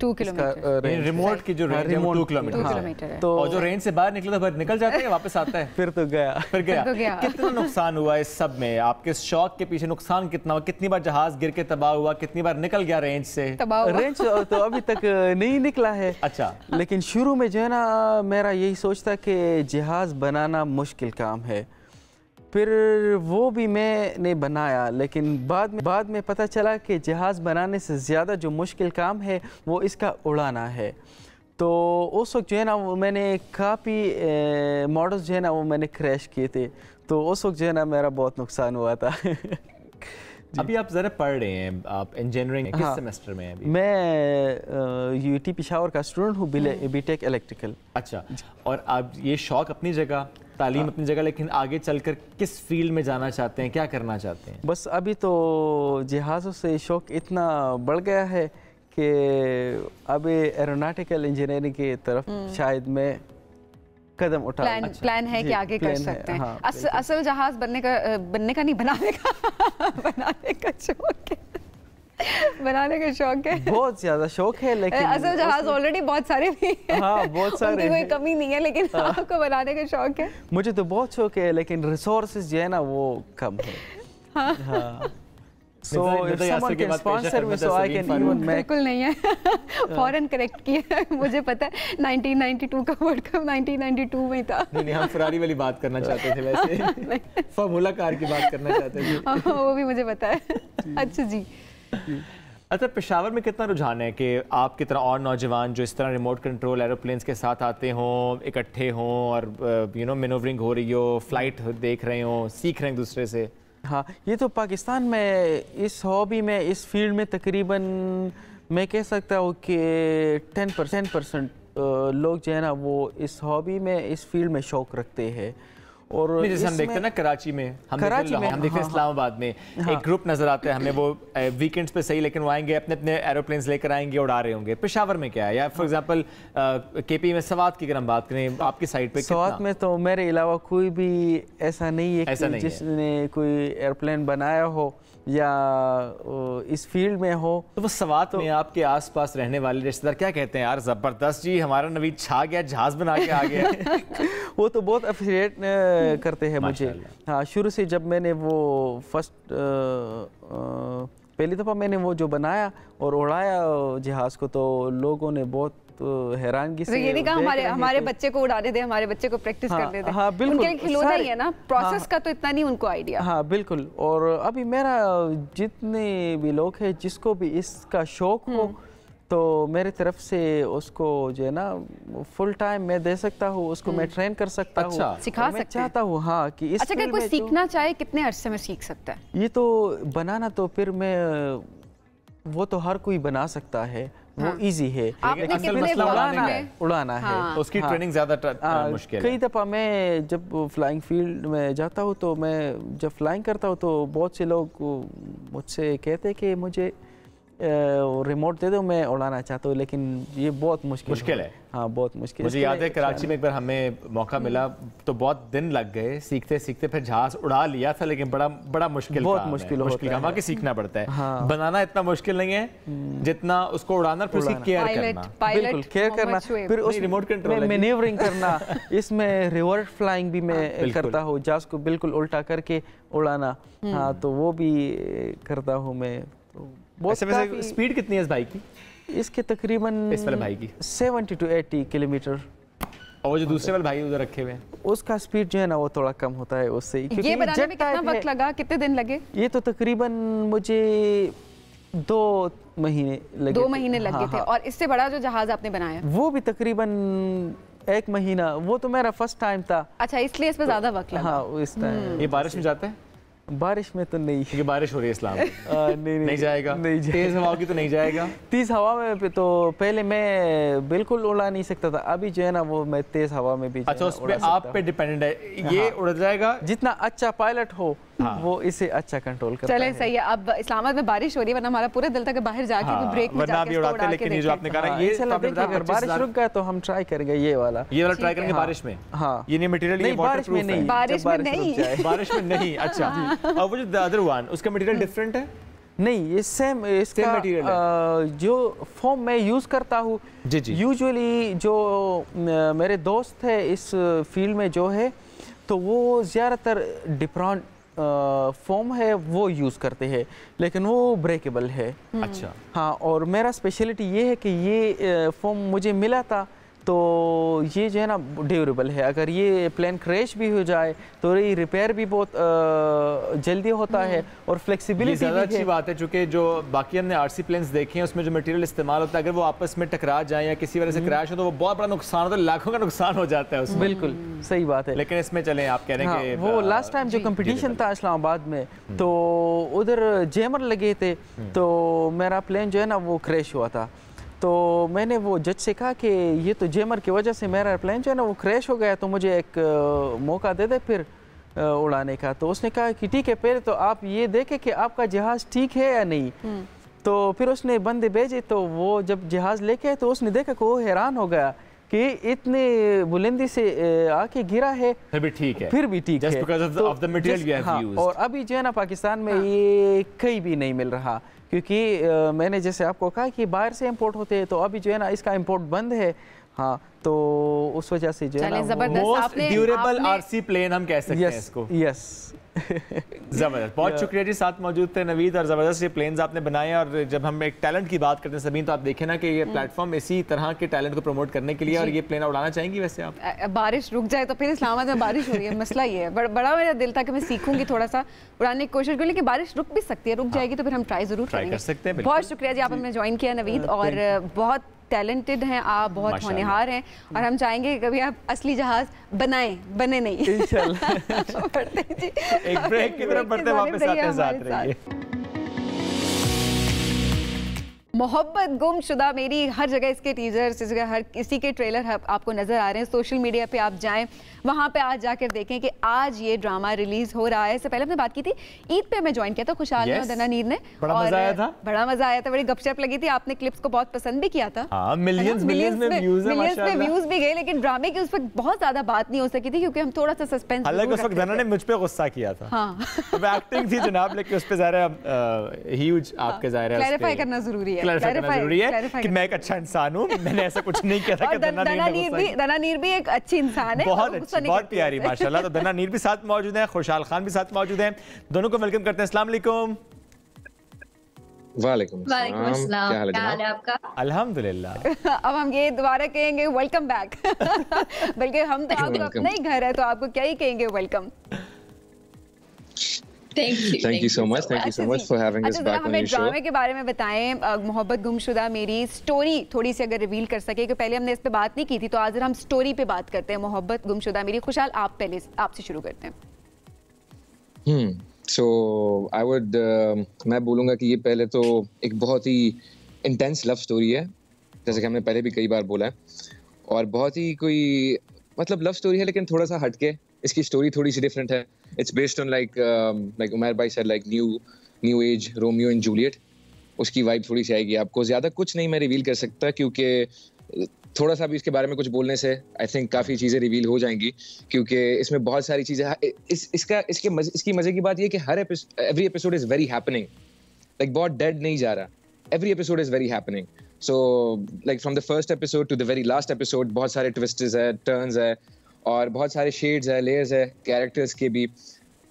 2 किलोमीटर रिमोट की जो रेंज है वो 2 किलोमीटर 2 किलोमीटर है। तो और जो रेंज से बाहर निकला तो निकल जाते हैं वापस आता है फिर तो गया। फिर गया। तो गया। कितना नुकसान हुआ इस सब में? आपके शौक के पीछे नुकसान कितना हुआ? कितनी बार जहाज गिर के तबाह हुआ? कितनी बार निकल गया रेंज से? तबाह हुआ। रेंज तो अभी तक नहीं निकला है। अच्छा। लेकिन शुरू में जो है ना मेरा यही सोच था कि जहाज़ बनाना मुश्किल काम है, फिर वो भी मैंने बनाया, लेकिन बाद में पता चला कि जहाज़ बनाने से ज़्यादा जो मुश्किल काम है वो इसका उड़ाना है। तो उस वक्त जो है ना वो मैंने काफ़ी मॉडल्स जो है ना वो मैंने क्रैश किए थे, तो उस वक्त जो है ना मेरा बहुत नुकसान हुआ था। अभी आप ज़रा पढ़ रहे हैं, आप इंजीनियरिंग किस सेमेस्टर में हैं अभी? मैं यूटी पेशावर का स्टूडेंट हूँ, बीटेक इलेक्ट्रिकल। अच्छा, और आप ये शौक अपनी जगह, तालीम अपनी जगह, लेकिन आगे चलकर किस फील्ड में जाना चाहते हैं, क्या करना चाहते हैं? बस अभी तो जहाज़ों से शौक इतना बढ़ गया है कि अभी एरोनॉटिकल इंजीनियरिंग की तरफ शायद मैं कदम उठा। प्लान है कि आगे कर सकते हैं। हाँ, असल जहाज बनने का नहीं, बनाने का शौक है। बनाने का शौक है, बहुत ज्यादा शौक है, लेकिन असल जहाज ऑलरेडी बहुत सारे भी हैं। हाँ, बहुत सारे, कोई कमी नहीं है, लेकिन आपको बनाने का शौक है। मुझे तो बहुत शौक है, लेकिन रिसोर्सेज जो है ना वो कम है। हाँ। So if someone can sponsor me so I can even make। बिल्कुल नहीं है, फॉरेन करेक्ट किया है, मुझे पता है 1992 का वर्ल्ड कप 1992 में था। नहीं, हम फरारी वाली बात करना चाहते थे, वैसे फार्मूला कार की बात करना चाहते थे। वो भी मुझे पता है। अच्छा जी। अच्छा, पेशावर में कितना रुझान है कि आपकी तरह और नौजवान जो इस तरह रिमोट कंट्रोल एरोप्लेन्स के साथ आते हों, इकट्ठे हों और मैनूवरिंग हो रही हो, फ्लाइट देख रहे हों, सीख रहे हैं एक दूसरे से? हाँ, ये तो पाकिस्तान में इस हॉबी में, इस फील्ड में तकरीबन मैं कह सकता हूँ कि 10% लोग जो है ना वो इस हॉबी में, इस फील्ड में शौक रखते हैं। और जैसे हम देखते हैं ना कराची में, हम देखते हैं इस्लामाबाद में एक ग्रुप नजर आता है हमें, वो वीकेंड्स पे सही, लेकिन वो आएंगे अपने अपने एरोप्लेन्स लेकर आएंगे, उड़ा रहे होंगे। पेशावर में क्या है, या फॉर एग्जांपल केपी में सवात की अगर हम बात करें, आपकी साइड पे सवात में तो मेरे अलावा कोई भी ऐसा नहीं है कि जिसने कोई एयरप्लेन बनाया हो या इस फील्ड में हो। तो वो सवात में आपके आसपास रहने वाले रिश्तेदार क्या कहते हैं? यार जबरदस्त जी, हमारा नवीद छा गया, जहाज बना के आ गया। वो तो बहुत अप्रिशिएट करते हैं मुझे। हाँ, शुरू से जब मैंने वो पहली दफ़ा मैंने वो जो बनाया और उड़ाया जहाज़ को, तो लोगों ने बहुत हैरानगी से ये नहीं कहा हमारे बच्चे को उड़ाने दे, हमारे बच्चे को प्रैक्टिस करने दे। हाँ, बिल्कुल, उनके खिलौना ही है ना, प्रोसेस का तो इतना नहीं उनको आइडिया। हाँ बिल्कुल। और अभी मेरा जितने भी लोग हैं जिसको भी इसका शौक हो, तो मेरे तरफ से उसको जो है ना फुल टाइम मैं दे सकता हूँ, उसको मैं ट्रेन कर सकता हूँ, सिखा सकता चाहता हूँ। हाँ, कि इस अच्छा, अगर कोई सीखना चाहे कितने अरसे में सीख सकता है? ये तो बनाना तो फिर मैं वो तो हर कोई बना सकता है, वो इजी है, लेकिन उड़ाना है, उसकी ट्रेनिंग ज्यादा मुश्किल है। कई दफ़ा मैं जब फ्लाइंग फील्ड में जाता हूँ, तो मैं जब फ्लाइंग करता हूँ तो बहुत से लोग मुझसे कहते हैं कि मुझे रिमोट दे दो, मैं उड़ाना चाहता हूँ, लेकिन ये बहुत मुश्किल है। हाँ, बहुत मुश्किल। मुझे याद है कराची में एक बार हमें मौका मिला तो बहुत दिन लग गए सीखते सीखते, फिर जहाज उड़ा लिया था, लेकिन बड़ा मुश्किल, बहुत मुश्किल काम है, सीखना पड़ता है। हाँ। बनाना इतना मुश्किल नहीं है जितना उसको उड़ाना, फिर उसकी केयर करना, बिल्कुल केयर करना, फिर उस रिमोट कंट्रोल मैनेवरिंग करना। इसमें रिवर्स फ्लाइंग भी मैं करता हूँ, जहाज को बिल्कुल उल्टा करके उड़ाना। हाँ, तो वो भी करता हूँ मैं। वैसे स्पीड कितनी है इस बाइक की? इसके तकरीबन इस वाले भाई की 70 to 80 किलोमीटर। और जो दूसरे वाले भाई उधर रखे हुए हैं, उसका स्पीड जो है ना वो थोड़ा कम होता है उससे। ये बनाने में कितना वक्त लगा, कितने दिन लगे? ये तो तकरीबन मुझे 2 महीने लगे। 2 महीने लगे थे। और इससे बड़ा जो जहाज आपने बनाया वो भी तकरीबन 1 महीना, वो तो मेरा फर्स्ट टाइम था। अच्छा, इसलिए इसमें ज्यादा वक्त लगा। हाँ, इस टाइम। ये बारिश में जाता है? बारिश में तो नहीं, क्योंकि बारिश हो रही है इस्लाम में। नहीं जाएगा, तेज हवा की तो नहीं जाएगा। तेज हवा में तो पहले मैं बिल्कुल उड़ा नहीं सकता था, अभी जो है ना वो मैं तेज हवा में भी। अच्छा, उस पे आप पे डिपेंडेंट है, ये उड़ जाएगा। जितना अच्छा पायलट हो वो इसे अच्छा कंट्रोल करता है। चले, सही है। अब इस्लामाबाद में बारिश हो रही है, वरना हमारा पूरा दिल था कि बाहर जाके ब्रेक में जाके उड़ाते, लेकिन ये जो आपने कहा ये अगर बारिश रुक गया तो हम ट्राई करेंगे ये वाला ट्राई करेंगे बारिश में। हाँ, ये मटेरियल नहीं, बारिश में नहीं, बारिश में नहीं। अच्छा, और वो जो अदर वन, उसका मटेरियल डिफरेंट है? नहीं, ये सेम इसका जो फॉर्म मैं यूज़ करता हूँ यूजुअली, जो मेरे दोस्त है इस फील्ड में जो है, तो वो ज़्यादातर डिफरेंट फॉर्म है वो यूज़ करते हैं, लेकिन वो ब्रेकेबल है। अच्छा। हाँ, और मेरा स्पेशलिटी ये है कि ये फॉर्म मुझे मिला था, तो ये जो है ना ड्यूरेबल है। अगर ये प्लेन क्रैश भी हो जाए तो ये रिपेयर भी बहुत जल्दी होता है और फ्लेक्सिबिलिटी ज़्यादा अच्छी बात है, चूँकि जो बाकी हमने आरसी प्लेन्स देखे हैं उसमें जो मटेरियल इस्तेमाल होता है, अगर वो आपस में टकरा जाए या किसी वजह से क्रैश हो तो वो बहुत बड़ा नुकसान होता है, लाखों का नुकसान हो जाता है उसमें। बिल्कुल सही बात है। लेकिन इसमें चलें, आप कह रहे हैं कि वो लास्ट टाइम जो कंपटीशन था इस्लामाबाद में, तो उधर जैमर लगे थे, तो मेरा प्लेन जो है ना वो क्रैश हुआ था। तो मैंने वो जज से कहा कि ये तो जैमर की वजह से मेरा प्लेन जो है ना वो क्रैश हो गया, तो मुझे एक मौका दे दे फिर उड़ाने का। तो उसने कहा कि ठीक है, पहले तो आप ये देखें कि आपका जहाज़ ठीक है या नहीं। तो फिर उसने बंदे भेजे, तो वो जब जहाज़ लेके आए तो उसने देखा कि वो हैरान हो गया कि इतने बुलंदी से आके गिरा है, फिर भी ठीक है, फिर भी ठीक है, of the material you have used। और अभी जो है ना पाकिस्तान में ये कहीं भी नहीं मिल रहा, क्योंकि मैंने जैसे आपको कहा कि बाहर से इंपोर्ट होते हैं, तो अभी जो है ना इसका इंपोर्ट बंद है। हाँ, तो उस वजह से जो है ना मोस्ट ड्यूरेबल आरसी प्लेन हम कह सकते हैं इसको। यस, जबरदस्त, बहुत शुक्रिया जी, साथ मौजूद थे नवीद, और ज़बरदस्त ये प्लेन्स आपने बनाए। और जब हम एक टैलेंट की बात करते हैं सबीन, तो आप देखें ना कि ये प्लेटफॉर्म इसी तरह के टैलेंट को प्रमोट करने के लिए, और ये प्लेन उड़ाना चाहेंगी वैसे आप? बारिश रुक जाए तो फिर इस्लामाबाद में बारिश हो रही है, मसला ये है। बड़ा मेरा दिल था कि मैं सीखूंगी, थोड़ा सा उड़ाने की कोशिश करूँ, लेकिन बारिश रुक भी सकती है, रुक जाएगी तो फिर हम ट्राई जरूर कर सकते हैं। बहुत शुक्रिया जी, आप हमने ज्वाइन किया नवीद, और बहुत टैलेंटेड हैं आप, बहुत होनहार हैं, और हम चाहेंगे कि कभी आप असली जहाज बनाएं, बने नहीं। इंशाल्लाह। एक ब्रेक की तरफ बढ़ते, वापस आते हैं, साथ रहिए। मोहब्बत गुमशुदा मेरी, हर जगह इसके टीजर्स, इस जगह हर किसी के ट्रेलर आपको नजर आ रहे हैं। सोशल मीडिया पे आप जाएं, वहां पे आज जाकर देखें कि आज ये ड्रामा रिलीज हो रहा है। इससे पहले हमने बात की थी, ईद पे मैं ज्वाइन किया था खुशहाल ने और दना नीर ने, बड़ा मजा आया था, बड़ी गपशप लगी थी। आपने क्लिप्स को बहुत पसंद भी किया था, मिलियंस में व्यूज भी गए, लेकिन ड्रामे की उस वक्त बहुत ज्यादा बात नहीं हो सकी थी, क्योंकि हम थोड़ा सा सस्पेंस, हालांकि उस वक्त दना ने मुझ पे गुस्सा किया था। हाँ, एक्टिंग थी जनाब, लेकिन उस पे ज़ाहिर ह्यूज आपके ज़ाहिर क्लैरिफाई करना जरूरी है, जरूरी है कि मैं एक अच्छा इंसान हूँ, मैंने ऐसा कुछ नहीं किया था कि दना नीर भी एक अच्छी इंसान है, बहुत प्यारी माशाल्लाह। तो दना नीर भी साथ मौजूद हैं, खुशहाल खान भी साथ मौजूद हैं, दोनों को वेलकम करते हैं। अस्सलाम वालेकुम। वालेकुम अस्सलाम, क्या हाल है आपका? अल्हम्दुलिल्लाह। अब हम ये दोबारा कहेंगे वेलकम बैक, बल्कि हम तो आपको अपना ही घर है, तो आपको क्या ही कहेंगे welcome. Thank you so much for having us back on your show। ड्रामे के बारे में बताएं, मोहब्बत गुमशुदा मेरी स्टोरी थोड़ी सी अगर रिवील कर सके, कि पहले हमने इस पे बात नहीं की थी, तो आज हम स्टोरी पे बात करते हैं, मोहब्बत गुमशुदा मेरी। खुशहाल, आप पहले आपसे शुरू करते हैं। So I would मैं बोलूँगा कि ये पहले तो एक बहुत ही इंटेंस लव स्टोरी है, जैसे कि हमने पहले भी कई बार बोला है, और बहुत ही कोई मतलब लव स्टोरी है, लेकिन थोड़ा सा हटके इसकी स्टोरी थोड़ी सी डिफरेंट है। It's based on like Umar भाई said, like new age Romeo and Juliet, उसकी वाइब थोड़ी सी आएगी आपको। ज़्यादा कुछ नहीं मैं रिवील कर सकता, क्योंकि थोड़ा सा भी इसके बारे में कुछ बोलने से आई थिंक काफ़ी चीज़ें रिवील हो जाएंगी, क्योंकि इसमें बहुत सारी चीज़ें। इसकी मज़े की बात ये कि every episode is very happening, like बहुत डेड नहीं जा रहा, every episode is very happening. So like from the first episode to the very last episode बहुत सारे ट्विस्ट्स है, टर्न्स है, और बहुत सारे शेड्स है, लेयर्स है कैरेक्टर्स के भी।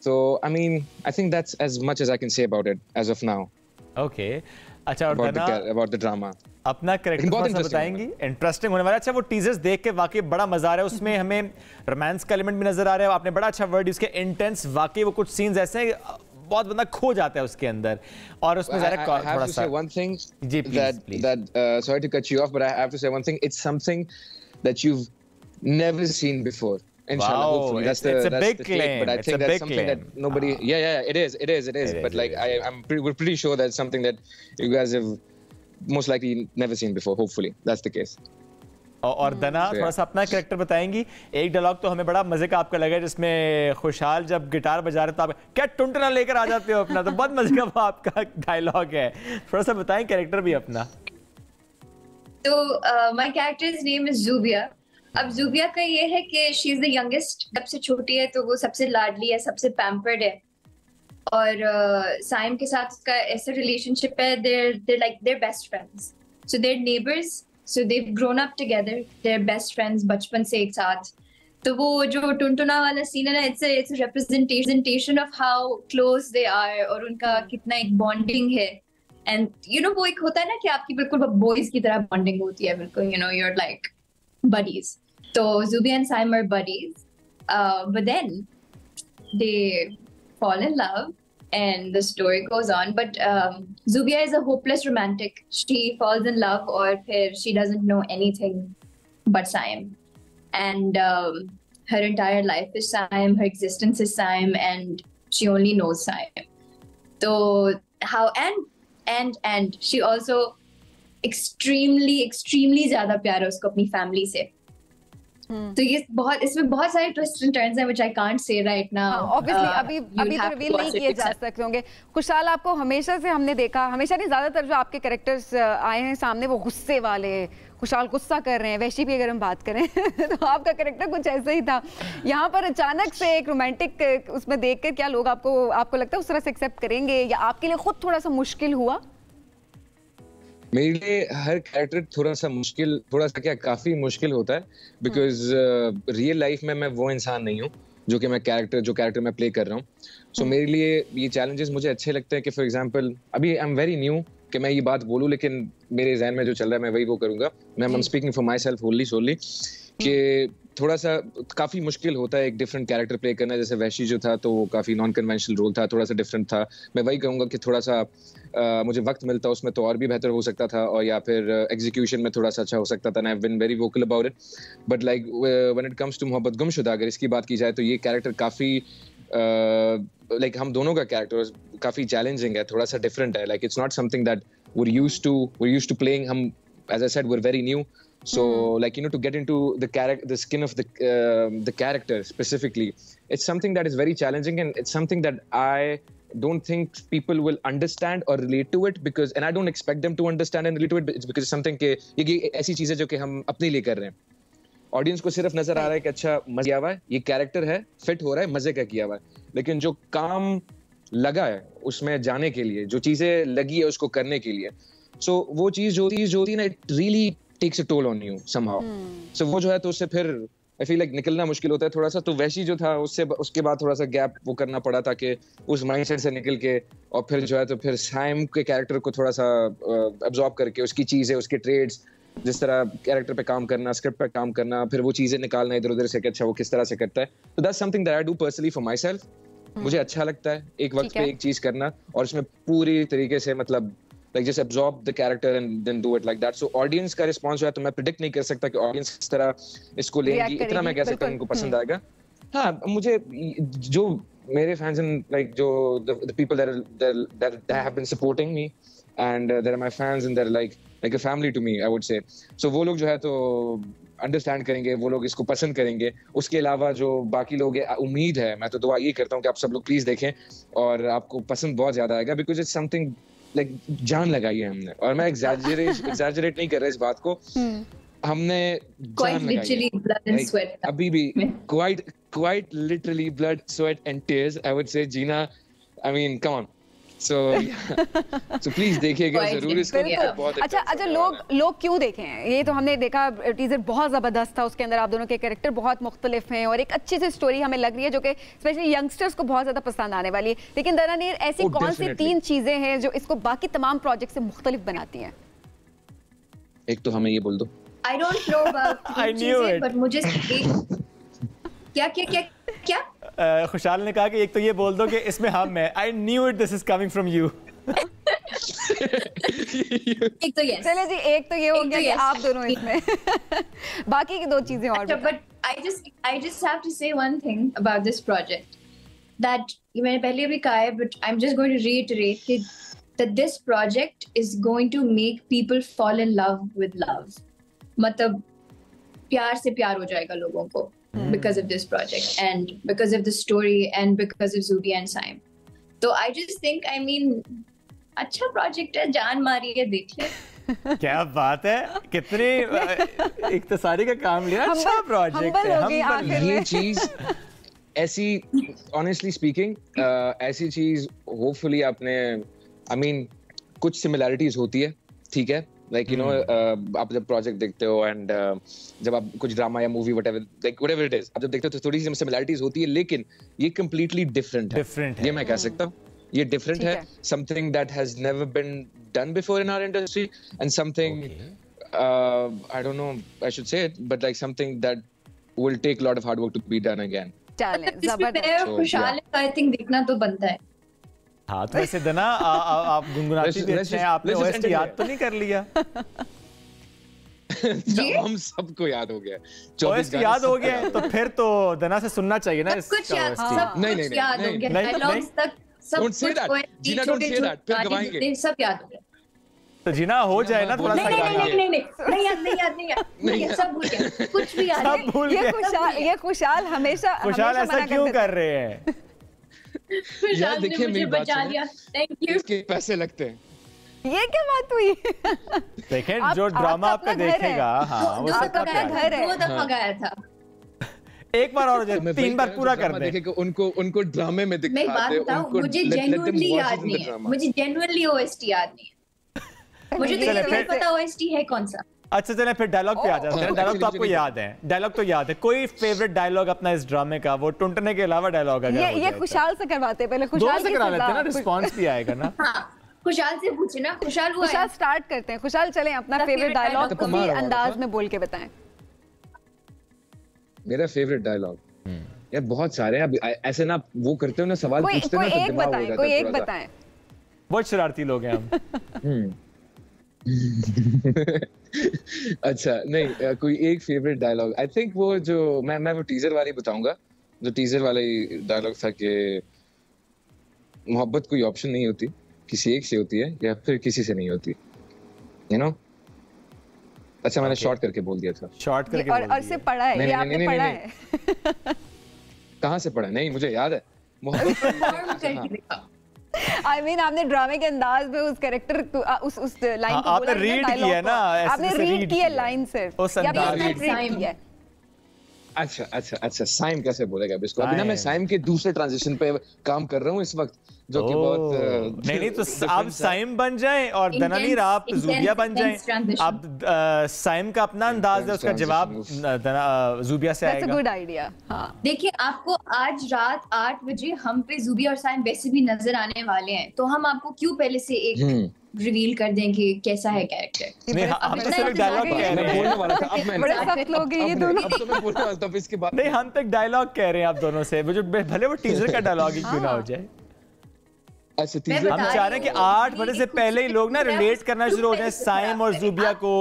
So I mean, I think that's as much as I can say about it as of now. Okay. अच्छा, और about the drama. अपना कैरेक्टर थोड़ा बताएंगी, इंटरेस्टिंग होने वाला है। अच्छा, वो टीजर्स देख के वाकई बड़ा मजा आ रहा है, उसमें हमें रोमांस का एलिमेंट भी नजर आ रहा है। आपने बड़ा अच्छा वर्ड यूज किया, इंटेंस। वाकई वो कुछ सीन्स ऐसे हैं बहुत बंदा खो जाता है उसके अंदर, और उसमें जरा थोड़ा सा one thing जी please that sorry to cut you off, but I have to say one thing. It's something that you've never seen before. Inshallah, wow, hopefully. It's a big claim, but I think that's something that nobody. Yeah, it is. But like, we're pretty sure that's something that you guys have most likely never seen before. Hopefully, that's the case. और दना, थोड़ा सा अपना कैरेक्टर बताएंगी। एक डायलॉग तो हमें बड़ा मजे का आपका लगा, जिसमें खुशहाल जब गिटार बजा रहे तो आप क्या टुनटुना लेकर आ जाते हो अपना, तो बहुत मजे का वो आपका डायलॉग है। थोड़ा सा बताएं कैरेक्टर भी अपना। तो माय कैरेक्टर्स नेम इज ज़ूबिया। अब ज़ूबिया का ये है कि शी इज द यंगेस्ट, सबसे छोटी है, तो वो सबसे लाडली है, सबसे पैम्पर्ड है। और साइम के साथ उसका ऐसा रिलेशनशिप है, they're best friends, so they're neighbors, so they've grown up together, they're best friends बचपन से एक साथ. तो वो जो टुनटुना वाला सीन है ना, it's a representation of how close they are और उनका कितना एक bonding है. And you know वो एक होता है ना कि आपकी बिल्कुल boys की तरह bonding होती है बिल्कुल, you know, you're like buddies. तो Zubia and Saim are buddies, but then they fall in love and the story goes on. But Zubia is a hopeless romantic. She falls in love or she doesn't know anything but Saim. And her entire life is Saim, her existence is Saim, and she only knows Saim. So how and she also extremely ज़्यादा प्यार है उसको अपनी फैमिली से. तो ये इसमें बहुत सारे ट्विस्ट एंड टर्न्स हैं which I can't say right now. Obviously अभी तो रिवील नहीं किए जा सकते होंगे. खुशहाल, आपको हमेशा से हमने देखा, हमेशा नहीं ज़्यादातर जो आपके कैरेक्टर्स आए हैं सामने वो गुस्से वाले, खुशहाल गुस्सा कर रहे हैं. वैशी भी अगर हम बात करें तो आपका कैरेक्टर कुछ ऐसा ही था. यहाँ पर अचानक से एक रोमांटिक उसमें देखकर क्या लोग आपको लगता है उस तरह से एक्सेप्ट करेंगे, या आपके लिए खुद थोड़ा सा मुश्किल हुआ? मेरे लिए हर कैरेक्टर थोड़ा सा क्या काफी मुश्किल होता है, बिकॉज रियल लाइफ में मैं वो इंसान नहीं हूँ जो कैरेक्टर मैं प्ले कर रहा हूँ. सो मेरे लिए ये चैलेंजेस मुझे अच्छे लगते हैं कि फॉर एग्जांपल अभी आई एम वेरी न्यू कि मैं ये बात बोलूँ, लेकिन मेरे जहन में जो चल रहा है मैं वही वो करूँगा. मैं am speaking for myself only solely कि थोड़ा सा काफ़ी मुश्किल होता है एक डिफरेंट कैरेक्टर प्ले करना. जैसे वैशी जो था तो वो काफ़ी नॉन कन्वेंशनल रोल था, थोड़ा सा डिफरेंट था. मैं वही कहूँगा कि थोड़ा सा मुझे वक्त मिलता उसमें तो और भी बेहतर हो सकता था, और या फिर एग्जीक्यूशन में थोड़ा सा अच्छा हो सकता था. I have been very vocal about it, but like when it comes to Mohabbat Gumshuda, अगर इसकी बात की जाए तो ये कैरेक्टर काफ़ी लाइक हम दोनों का कैरेक्टर काफ़ी चैलेंजिंग है, थोड़ा सा डिफरेंट है. Like it's not something that we're used to playing. As I said, we're very new. So like, you know, to get into the skin of the character specifically, it's something that is very challenging, and it's something that I don't think people will understand or relate to it, and I don't expect them to understand and relate to it. It's because it's something कि ये ऐसी चीज़ है जो कि हम अपने लिए कर रहे हैं. ऑडियंस को सिर्फ नजर आ रहा है कि अच्छा मजा किया हुआ है, ये कैरेक्टर है, फिट हो रहा है, मजे का किया हुआ है. लेकिन जो काम लगा है उसमें जाने के लिए, जो चीजें लगी है उसको करने के लिए, सो वो चीज जो थी ना, it really takes a toll on you somehow. So वो जो है तो उससे फिर आई फील लाइक निकलना मुश्किल होता है थोड़ा सा. तो वैशी जो था उसके बाद थोड़ा सा गैप वो करना पड़ा था कि उस माइंडसेट से निकल के, और फिर जो है तो फिर साइम के कैरेक्टर को थोड़ा सा अब्सॉर्ब करके उसकी चीजें, उसके ट्रेड्स, जिस तरह कैरेक्टर पे काम करना, स्क्रिप्ट पे काम करना, फिर वो चीजें निकालना इधर उधर से कि अच्छा वो किस तरह से करता है. तो that's something that I do personally for my self. मुझे अच्छा लगता है एक वक्त पे एक चीज करना और उसमें पूरी तरीके से मतलब like just absorb the character and then do it like that. So audience का response जो है तो मैं predict नहीं कर सकता कि audience किस तरह इसको लेंगी. इतना मैं कह सकता हूँ उनको पसंद आएगा. हाँ, मुझे जो मेरे fans and like जो the people that have been supporting me and that are my fans and they're like a family to me, I would say. So वो लोग जो है तो अंडरस्टैंड करेंगे, वो लोग इसको पसंद करेंगे. उसके अलावा जो बाकी लोग हैं, उम्मीद है, मैं तो दुआ ये करता हूँ कि आप सब लोग प्लीज देखें और आपको पसंद बहुत ज्यादा आएगा, बिकॉज इट्स समथिंग लाइक जान लगाई है हमने. और मैं एग्जैजरेट नहीं कर रहा इस बात को, हमने जान लगाई है. अभी भी quite literally blood, sweat and tears, I would say. Jeena, I mean, come on. So please देखिएगा जरूर इसको. बहुत अच्छा लोग क्यों देखें? ये तो हमने देखा टीजर बहुत ज़बरदस्त था, उसके अंदर आप दोनों के कैरेक्टर बहुत मुख्तलिफ हैं और एक अच्छी सी स्टोरी हमें लग रही है जो कि स्पेशली यंगस्टर्स को बहुत ज़्यादा पसंद आने वाली है. लेकिन दरानीर, ऐसी कौन सी 3 चीज़ें हैं जो इसको बाकी तमाम प्रोजेक्ट से मुख्तलिफ बनाती हैं? एक तो हमें ये बोल दो. I don't know about चीज़ें, but मुझे क्या खुशहाल ने कहा कि एक तो ये बोल दो कि इसमें हम हैं. I knew it, this is coming from you. एक तो yes. चले जी, एक तो ये हो गया कि आप दोनों इसमें. बाकी की 2 चीजें और. But I just have to say one thing about this project that मैंने पहले भी कहा है, but I'm just going to reiterate that this project is going to make people fall in love with love. मतलब प्यार से प्यार हो जाएगा लोगों को. Because of this project and because of the story and because of Zubia and Saim. So I just think, I mean, अच्छा project है, जान मारी है, देख ले. क्या बात है, कितने इख्तिसारी का काम लिया. अच्छा प्रोजेक्ट है. ये चीज ऐसी ऑनेस्टली स्पीकिंग ऐसी चीज होपफुली आपने आई मीन कुछ सिमिलैरिटीज होती है, ठीक है, लाइक यू नो आप जब प्रोजेक्ट देखते हो एंड जब आप कुछ ड्रामा या मूवी व्हाटएवर इट इज आप जब देखते हो तो थोड़ी सी सिमिलैरिटीज होती है, लेकिन ये कंप्लीटली डिफरेंट है, ये मैं कह सकता हूँ, ये डिफरेंट है, something that has never been done before in our industry and something I don't know I should say it but like something that will take lot of hard work to be done again. जबरदस्त, खुशहाल आई थिंक देखना तो बनता है। हाँ तो वैसे दना आप गुनगुनाती भी अच्छे हैं, आपने ओएसटी याद तो नहीं कर लिया? हम सबको याद हो गया, ओएसटी याद हो गया तो फिर तो दना से सुनना चाहिए ना इसका ओएसटी। नहीं याद हो गया, डायलॉग्स तक सब कुछ, जीना डोंट से दैट, फिर गवाएंगे, सब याद हो गया। तो जीना हो जाए ना थोड़ा सा। नहीं सब भूल गया, कुछ भी याद सब भूल गए। ये खुशहाल हमेशा ऐसा क्यों कर रहे हैं? यार देखिए मेरी बात सुनिए, थैंक यू, इसके पैसे लगते हैं। ये क्या बात हुई? देखें जो ड्रामा आपका देखेगा, हाँ वो सबका घर है, 2 दफा गया था, एक बार और 3 बार पूरा कर दे। देखिए उनको ड्रामे में दिखा दे। मैं बात बताऊं, मुझे जेन्युइनली याद नहीं है, मुझे जेन्युइनली ओएसटी याद नहीं है, मुझे तो नहीं पता ओएसटी है कौन सा। अच्छा चलें फिर डायलॉग पे आ जाते हैं। डायलॉग तो आपको याद है, डायलॉग तो याद है। कोई फेवरेट डायलॉग अपना इस ड्रामे का, वो टुंटने के अलावा डायलॉग अगर ये खुशहाल से करवाते हैं, पहले खुशहाल से करा लेते हैं ना, रिस्पांस भी आएगा ना। हाँ खुशहाल से पूछे ना, खुशहाल स्टार्ट करते हैं। खुशहाल चलें अपना फेवरेट डायलॉग उसी अंदाज में बोल के बताएं। मेरा फेवरेट डायलॉग यार बहुत सारे हैं, अब ऐसे ना वो करते हो ना, सवाल पूछते हैं ना तो दिमाग हो जाता है। कोई एक बताएं। बहुत शरारती लोग हैं हम। अच्छा नहीं, कोई एक फेवरेट डायलॉग आई थिंक वो जो मैं वो टीजर वाली बताऊंगा, जो टीजर वाला डायलॉग था कि मोहब्बत कोई ऑप्शन नहीं होती, किसी एक से होती है या फिर किसी से नहीं होती, यू नो। अच्छा मैंने शॉर्ट करके बोल दिया था, शॉर्ट करके और से पढ़ा है, ये आपने पढ़ा है? कहाँ से पढ़ा? नहीं मुझे याद है, मोहब्बत I mean, आपने ड्रामे के अंदाज में उस कैरेक्टर को उस लाइन को आपने रीड किया है ना, आपने रीड किया लाइन सिर्फ, उस अंदाज में रीड किया। अच्छा साइम कैसे बोलेगा इसको? अभी ना मैं साइम के दूसरे ट्रांजिशन पे काम कर रहा हूँ इस वक्त, जो कि बहुत नहीं तो आप साइम बन जाएं और दनानीर आप ज़ूबिया बन जाएं। आप साइम का अपना अंदाज है, उसका जवाब ज़ूबिया से आएगा। Good idea. हाँ देखिए आपको आज रात 8 बजे हम पे ज़ूबिया और साइम वैसे भी नजर आने वाले हैं, तो हम आपको क्यों पहले से एक रिवील कर दें कि कैसा है कैरेक्टर। नहीं हम तो सिर्फ डायलॉग कह रहे हैं, बोलने वाला था, अब मैं बड़े सख्त लोग हैं ये दोनों। अब तो मैं बोलने वाला था इसके बाद। नहीं हम तो डायलॉग कह रहे हैं आप दोनों से, जो भले वो टीजर का डायलॉग ही क्यों ना हो जाए। अच्छा टीजर हम चाह रहे हैं कि 8 बजे से पहले ही लोग ना रिलेट करना शुरू हो जाए साइम और ज़ूबिया को।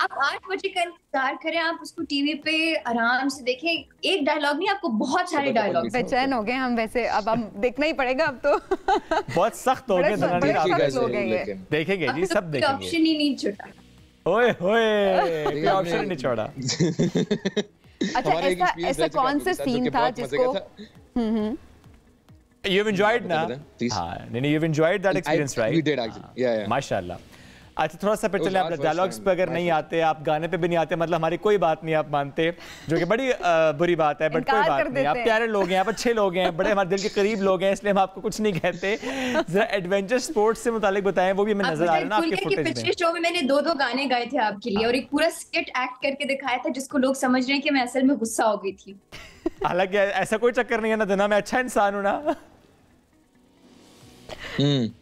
आप 8 बजे का इंतजार करें, आप उसको टीवी पे आराम से देखें। एक डायलॉग नहीं, आपको बहुत सारे डायलॉग। बेचैन हो गए हम वैसे, अब हम देखना ही पड़ेगा अब तो। बहुत सख्त हो गए, देखेंगे जी, सब देखेंगे, ऑप्शन ही नहीं छूटा। ओए होए ऑप्शन नहीं छोड़ा। अच्छा ऐसा कौन सा सीन था जिसको you've enjoyed ना? हाँ नहीं you've enjoyed that experience right? We did actually, yeah. माशाल्लाह। अच्छा थोड़ा सा फिर चले आप डायलॉग्स पे अगर नहीं आते, आप गाने पे भी नहीं आते, मतलब हमारी कोई बात नहीं आप मानते, जो कि बड़ी बुरी बात है, बट कोई बात नहीं, आप प्यारे लोग हैं, आप अच्छे लोग हैं, बड़े हमारे दिल के करीब लोग हैं, इसलिए हम आपको कुछ नहीं कहते। जरा एडवेंचर स्पोर्ट्स से मुतालिक बताएं, वो भी हमें नजर आ रहा है ना आपके फुटेज में। पिछले शो में मैंने 2 गाने गाए थे आपके लिए और एक पूरा स्किट एक्ट करके दिखाया था, जिसको लोग समझ रहे हैं कि मैं असल में गुस्सा हो गई थी। हालांकि ऐसा कोई चक्कर नहीं है ना दना, मैं अच्छा इंसान हूं ना।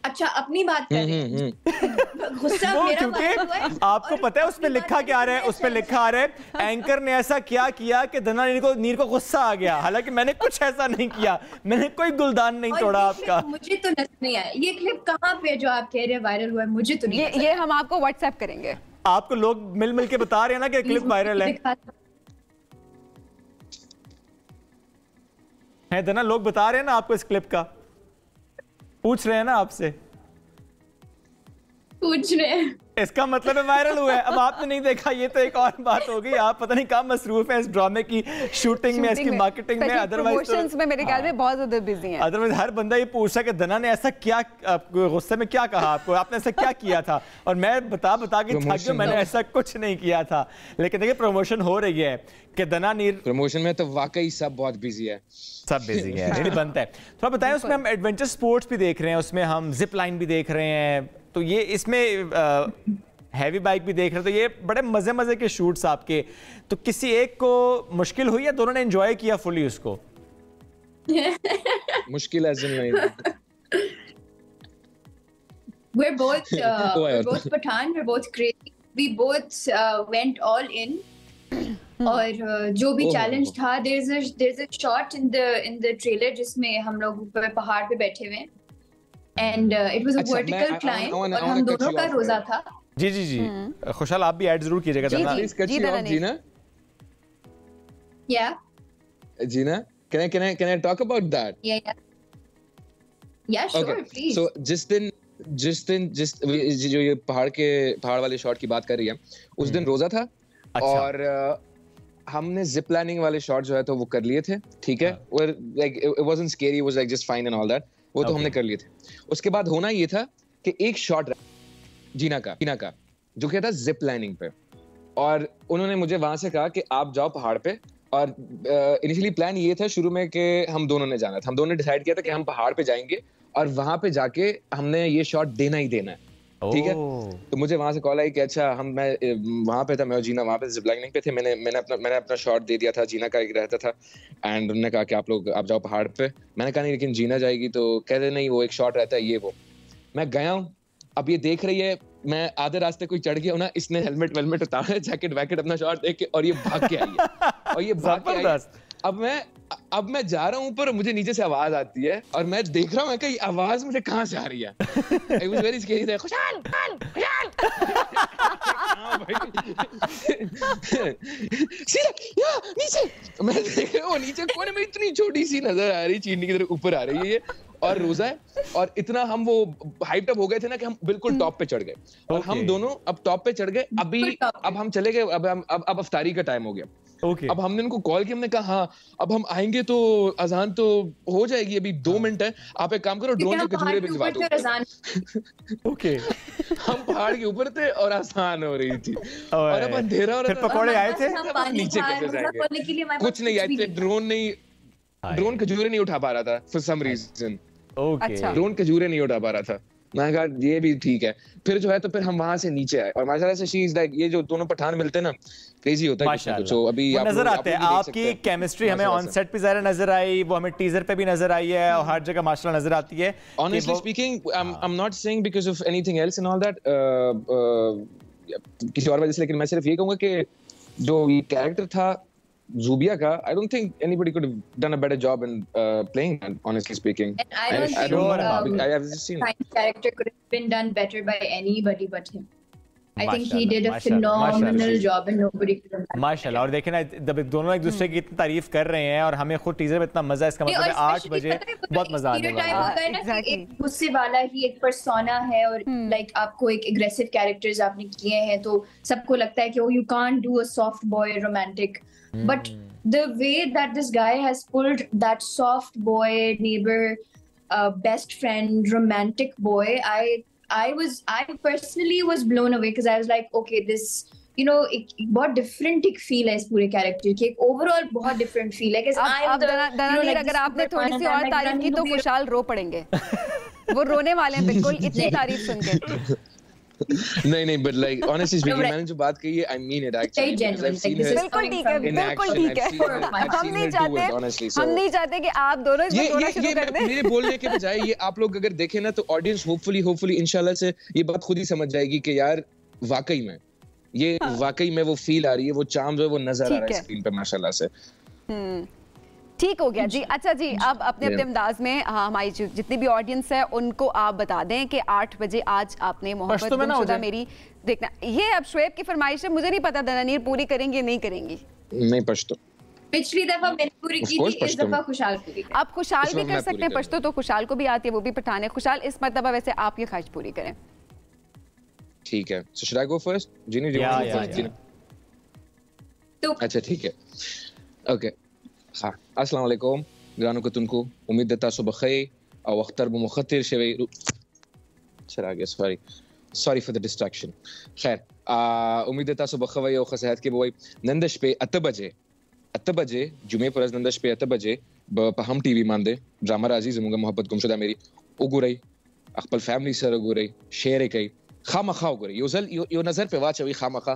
अच्छा अपनी बात करें, गुस्सा मेरा क्योंकि आपको पता है उसमें लिखा क्या आ रहा है, उसमें लिखा आ रहा है एंकर ने ऐसा क्या किया कि दना नीर को गुस्सा आ गया। हालांकि मैंने कुछ ऐसा नहीं किया, मैंने कोई गुलदान नहीं तोड़ा आपका। मुझे तो नजर नहीं आया ये क्लिप कहाँ पे जो आप कह रहे हैं वायरल हुआ है, मुझे तो नहीं। ये हम आपको व्हाट्सएप करेंगे। आपको लोग मिल के बता रहे हैं ना कि क्लिप वायरल है दना, लोग बता रहे हैं ना आपको इस क्लिप का, पूछ रहे हैं ना आपसे, पूछ रहे हैं। इसका मतलब है वायरल हुआ है। अब आपने नहीं देखा ये तो एक और बात हो गई, आप पता नहीं कहाँ मसरूफ हैं इस ड्रामे की शूटिंग में, इसकी मार्केटिंग में, अदरवाइज प्रमोशंस में मेरे ख्याल में बहुत ज्यादा बिजी हैं। अदरवाइज हर बंदा ये पूछता कि दना ने ऐसा क्या गुस्से में क्या कहा आपको, आपने ऐसा क्या किया था, और मैं बता के थक गया, मैंने ऐसा कुछ नहीं किया था। लेकिन देखिए प्रमोशन हो रही है कि दना नीर प्रमोशन में तो वाकई सब बहुत बिजी है, सब बिजी है, नहीं बनता है। थोड़ा बताएं, उसमें हम एडवेंचर स्पोर्ट्स भी देख रहे हैं, उसमें हम जिप लाइन भी देख रहे हैं, तो ये इसमें हैवी बाइक भी देख रहे हैं, तो ये बड़े मजे के शूट्स आपके, तो किसी एक को मुश्किल हुई या दोनों ने एंजॉय किया फुली उसको? मुश्किल ऐसे नहीं। We're both Pathan, we're both crazy. We both went all in. और जो भी चैलेंज था, there's a shot in the trailer जिसमें हम लोग ऊपर पहाड़ पे बैठे हुए हैं, and it was a vertical climb और हम दोनों का रोजा था। जी खुशहाल आप भी ऐड जरूर कीजिएगा। जीना जीना can I talk about that? Yeah, sure, okay. please. So जिस दिन जो ये पहाड़ वाले शॉट की बात कर रही है, उस दिन रोजा था। अच्छा। और हमने जिप लाइनिंग वाले शॉट जो है तो वो कर लिए थे, ठीक है, और like it wasn't scary, it was like just fine and all that, वो तो हमने कर लिए थे। उसके बाद होना ये था कि एक शॉट जीना का जो क्या था जिप लाइनिंग पे, और उन्होंने मुझे वहां से कहा कि आप जाओ पहाड़ पे, और इनिशियली प्लान ये था शुरू में कि हम दोनों ने जाना था, हम दोनों ने डिसाइड किया था कि हम पहाड़ पे जाएंगे और वहां पे जाके हमने ये शॉट देना ही देना है, ठीक है। तो मुझे वहां से कॉल आई कि अच्छा मैं वहां पे था, मैं और जीना वहां पे जिप लाइनिंग पे थे, मैंने अपना शॉट दे दिया था, जीना का एक रहता था, एंड उन्होंने कहा कि आप जाओ पहाड़ पे। मैंने कहा नहीं, लेकिन जीना जाएगी, तो कहते नहीं वो एक शॉट रहता है ये वो। मैं गया हूँ, अब ये देख रही है, मैं आधे रास्ते कोई चढ़ गया हूं ना, इसने हेलमेट वेलमेट उतारा, जैकेट वैकेट अपना शॉट देख के, और ये भाग के आई है, और ये भाग के आई। अब मैं जा रहा हूं ऊपर, मुझे नीचे से आवाज आती है, और मैं देख रहा हूं कि आवाज मुझे कहां से आ रही है। It was very scary था। खुशहाल नीचे, मैं देख रहा हूं नीचे कोने में इतनी छोटी सी नजर आ रही, चीनी की तरह ऊपर आ रही है ये, और रोजा है, और इतना हम वो हाइट अप हो गए थे ना कि हम बिल्कुल टॉप पे चढ़ गए, और हम दोनों अब टॉप पे चढ़ गए। अब हम चले गए, अब अफ्तारी का टाइम हो गया। अब हमने उनको कॉल किया, हमने कहा हाँ अब हम आएंगे तो अजान तो हो जाएगी, अभी 2 मिनट है, आप एक काम करो ड्रोन से खजूरें भिजवा दो। ओके। हम पहाड़ के ऊपर थे और अजान हो रही थी, और अब अंधेरा हो रहा था। पकौड़े आए थे, नीचे कैसे जाएंगे, कुछ नहीं आए थे, ड्रोन खजूरें नहीं उठा पा रहा था फॉर सम रीजन। ड्रोन खजूरें नहीं उठा पा रहा था। मैंने कहा ये भी ठीक है, फिर जो है तो फिर हम वहां से नीचे आए, और माशाल्लाह से शी इज लाइक, ये जो दोनों पठान मिलते हैं ना, क्रेजी होता है कुछ। तो अभी आप नजर आते हैं, आपकी केमिस्ट्री हमें ऑन सेट पे ज़रा नजर आई, वो हमें टीजर पे भी नजर आई है, और हर जगह माशाल्लाह नजर आती है। Honestly speaking, I'm not saying because of anything else and all that, किसी और वजह से, लेकिन मैं सिर्फ ये कहूंगा कि जो ये कैरेक्टर था Zubia ka, I don't think anybody could have done a better job in playing that, honestly speaking. And I don't think I have just seen character could have been done better by anybody but him. I think he did a phenomenal job and nobody could have done. माशाल्लाह। और देखें ना, जब दोनों एक दूसरे की इतनी तारीफ कर रहे हैं और हमें खुद टीजर में इतना मजा, इसका मतलब है 8 बजे बहुत मजा आने वाला है। एक गुस्से वाला ही एक पर्सोना है, और लाइक आपको एक एग्रेसिव कैरेक्टर्स आपने किए हैं, तो सबको लगता है कि oh you can't do a soft boy romantic. But the way that this guy has pulled that soft boy, neighbor, best friend, romantic boy, I personally was blown away, because I was like, okay, this, you know, एक बहुत different एक feel है इस पूरे character की, एक overall बहुत different feel है। अब दनानीर अगर आपने थोड़ी सी और तारीफ की तो खुशहाल रो पड़ेंगे। वो रोने वाले हैं बिल्कुल इतनी तारीफ सुन के। नहीं, but like honestly speaking, मैंने जो बात कही है, I mean it actually. बिल्कुल ठीक है, बिल्कुल ठीक है। हम नहीं चाहते कि आप दोनों इसमें रोना शुरू कर दें। मेरे बोलने के बजाय ये आप लोग अगर देखें ना, तो ऑडियंस होपफुली इंशाल्लाह से ये बात खुद ही समझ जाएगी कि यार वाकई में ये वाकई में वो फील आ रही है, वो चार्म जो है वो नजर आ रहा है स्क्रीन पे माशाल्लाह से। ठीक हो गया जी। अच्छा जी, अब अपने अंदाज में हमारी जितनी भी ऑडियंस है उनको आप बता दें कि 8 बजे आज आपने मोहब्बत गुमशुदा मेरी देखना। ये अब शुएब की फरमाइश है, मुझे नहीं पता दनानीर पूरी करेंगे नहीं करेंगी। नहीं पश्तो, पिछली दफा मैंने पूरी की थी, इस दफा खुशहाल पूरी। आप खुशहाल भी कर सकते हैं, पश्तो तो खुशहाल को भी आती है, वो भी पठान है। खुशहाल इस मरतबा वैसे आप ये ख्वाहिश पूरी करें। ठीक है, so should I go first? Genie, do you want to go first? तो अच्छा ठीक है, ओके। हाँ, अस्सलाम वालेकुम ग्रानो को तुमको उम्मीद देता सो बखैर और अख्तर मुखत्तिर शवे चला गया, सॉरी फॉर द डिस्ट्रैक्शन। खैर उम्मीद देता सो बखैर और खसेहत के बोई नंदश पे 8 बजे जुमे पर नंदश पे 8 बजे हम टीवी मानदे ड्रामा राजी जमुगा मोहब्बत गुमशुदा मेरी उगुरई अखपल फैमिली सर उगुरई शेयर कई खामखा उगुरई यो नजर पे वाचवी खामखा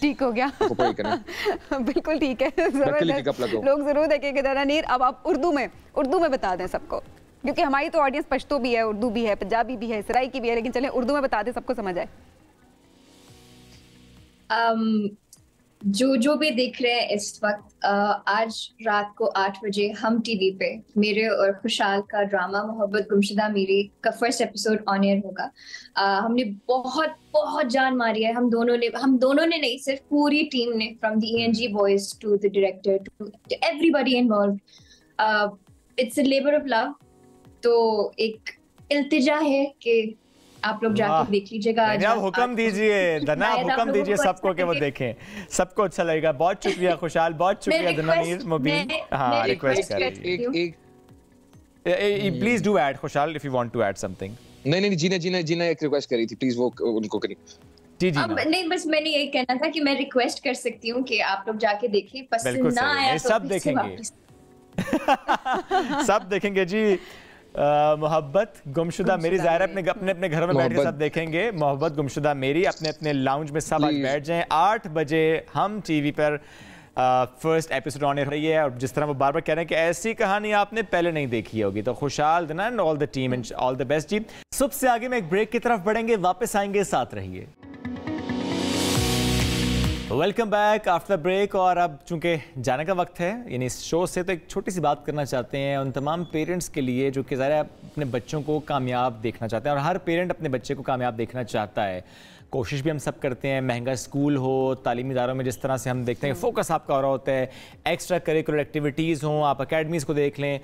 ठीक हो गया बिल्कुल ठीक है, लोग जरूर देखेंगे दरानीर। अब आप उर्दू में बता दें सबको, क्योंकि हमारी तो ऑडियंस पश्तो भी है, उर्दू भी है, पंजाबी भी है, सराइकी भी है, लेकिन चलें उर्दू में बता दें सबको समझ आए। जो भी देख रहे हैं इस वक्त, आज रात को 8 बजे हम टीवी पे मेरे और खुशहाल का ड्रामा मोहब्बत गुमशुदा मेरी का फर्स्ट एपिसोड ऑन एयर होगा। हमने बहुत जान मारी है, हम दोनों ने नहीं, सिर्फ पूरी टीम ने, from the ENG boys to the director to everybody involved. It's a labour of love. तो एक इल्तिजा है कि आप लोग जाकर देख लीजिएगा। आप हुक्म दीजिए धना, हुक्म दीजिए सबको कि वो देखें, सबको अच्छा लगेगा। बहुत शुक्रिया खुशहाल, बहुत शुक्रिया धनानीर मुबीन। हाँ, रिक्वेस्ट कर रही है, please do add Khushhaal if you want to add something. नहीं जीना एक रिक्वेस्ट करी थी, प्लीज वो उनको करी। जी नहीं, बस मैंने यही कहना था कि मैं रिक्वेस्ट कर सकती हूँ कि आप लोग जाके देखें, पसंद ना आया तो सब देखेंगे सब देखेंगे जी। मोहब्बत गुमशुदा मेरी ज़ाहिर अपने घरों में बैठ के सब देखेंगे। मोहब्बत गुमशुदा मेरी अपने लाउंज में सब आज बैठ जाएं। 8 बजे हम टीवी पर फर्स्ट एपिसोड ऑन एयर रही है, और जिस तरह वो बार बार कह रहे हैं कि ऐसी कहानी आपने पहले नहीं देखी होगी। तो खुशहाल दिन and all the team and all the best जी। सुबह से आगे में एक ब्रेक की तरफ बढ़ेंगे, वापस आएंगे, साथ रहिए। Welcome back after break. और अब चूंकि जाने का वक्त है, यानी इस शो से, तो एक छोटी सी बात करना चाहते हैं उन तमाम पेरेंट्स के लिए जो कि ज़रा अपने बच्चों को कामयाब देखना चाहते हैं। और हर पेरेंट अपने बच्चे को कामयाब देखना चाहता है, कोशिश भी हम सब करते हैं। महंगा स्कूल हो, तालीमी इदारों में जिस तरह से हम देखते हैं फोकस आपका हो रहा होता है, एक्स्ट्रा करिकुलर एक्टिविटीज़ हों, आप अकेडमीज़ को देख लें,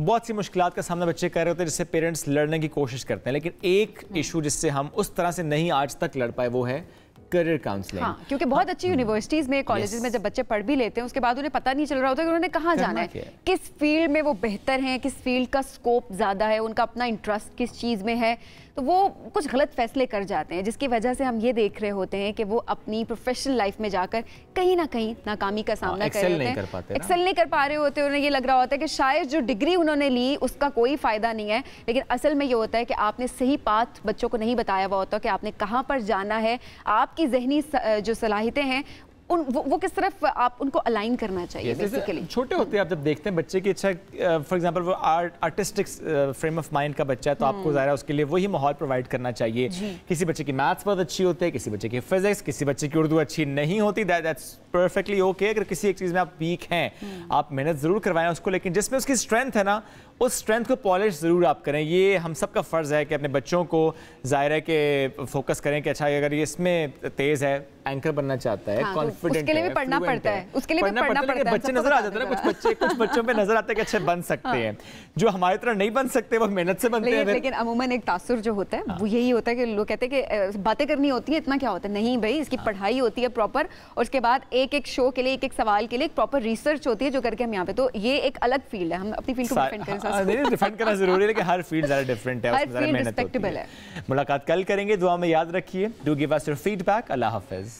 बहुत सी मुश्किलात का सामना बच्चे कर रहे होते हैं जिससे पेरेंट्स लड़ने की कोशिश करते हैं। लेकिन एक इशू जिससे हम उस तरह से नहीं आज तक लड़ पाए वो है करियर काउंसलिंग। हाँ, क्योंकि बहुत अच्छी यूनिवर्सिटीज में, कॉलेजेस में जब बच्चे पढ़ भी लेते हैं, उसके बाद उन्हें पता नहीं चल रहा होता कि उन्होंने कहाँ जाना है, किस फील्ड में वो बेहतर हैं, किस फील्ड का स्कोप ज़्यादा है, उनका अपना इंटरेस्ट किस चीज़ में है। तो वो कुछ गलत फैसले कर जाते हैं, जिसकी वजह से हम ये देख रहे होते हैं कि वो अपनी प्रोफेशनल लाइफ में जाकर कहीं ना कहीं नाकामी का सामना कर रहे होते हैं, एक्सेल नहीं कर पा रहे होते। उन्हें ये लग रहा होता है कि शायद जो डिग्री उन्होंने ली उसका कोई फ़ायदा नहीं है, लेकिन असल में ये होता है कि आपने सही पाथ बच्चों को नहीं बताया हुआ होता कि आपने कहाँ पर जाना है, आपकी जहनी जो सलाहियतें हैं वो किस तरफ आप उनको अलाइन करना चाहिए। बेसिकली छोटे होते हैं आप जब देखते हैं बच्चे की, अच्छा फॉर एग्जांपल वो आर्टिस्टिक फ्रेम ऑफ माइंड का बच्चा है, तो आपको ज़ाहिर है उसके लिए वही माहौल प्रोवाइड करना चाहिए। किसी बच्चे की मैथ्स बहुत अच्छी होती है, किसी बच्चे की फिजिक्स, किसी बच्चे की उर्दू अच्छी नहीं होती, दैट्स परफेक्टली ओके। अगर किसी एक चीज़ में आप वीक हैं, आप मेहनत ज़रूर करवाएं उसको, लेकिन जिसमें उसकी स्ट्रेंथ है ना, उस स्ट्रेंथ को पॉलिश ज़रूर आप करें। ये हम सब का फ़र्ज़ है कि अपने बच्चों को ज़ाहिर है कि फोकस करें कि अच्छा अगर ये इसमें तेज़ है, एंकर बनना चाहता है, कॉन्फिडेंट उसके लिए भी पढ़ना पड़ता है, उसके लिए भी पढ़ना पड़ता है। बच्चे नजर आ जाते हैं ना, कुछ बच्चों पे नजर आता है कि अच्छे बन सकते हैं, जो हमारी तरह नहीं बन सकते, वो मेहनत से बनते हैं। लेकिन अमूमन एक तासुर जो होता है वो यही होता है कि लोग कहते हैं कि बातें करनी होती है, इतना क्या होता है। नहीं भाई, इसकी पढ़ाई होती है प्रॉपर, और उसके बाद एक शो के लिए, एक सवाल के लिए एक प्रॉपर रिसर्च होती है जो करके हम यहाँ पे, तो ये एक अलग फील्ड है। हम अपनी फील्ड को डिफेंड करें, डिफेंड करना जरूरी है, लेकिन हर फील्ड ज़रा डिफरेंट है, उसमें ज़रा मेहनत होती है। मुलाकात कल करेंगे, दुआ में याद रखिए। Do give us your feedback. Allah हाफिज़।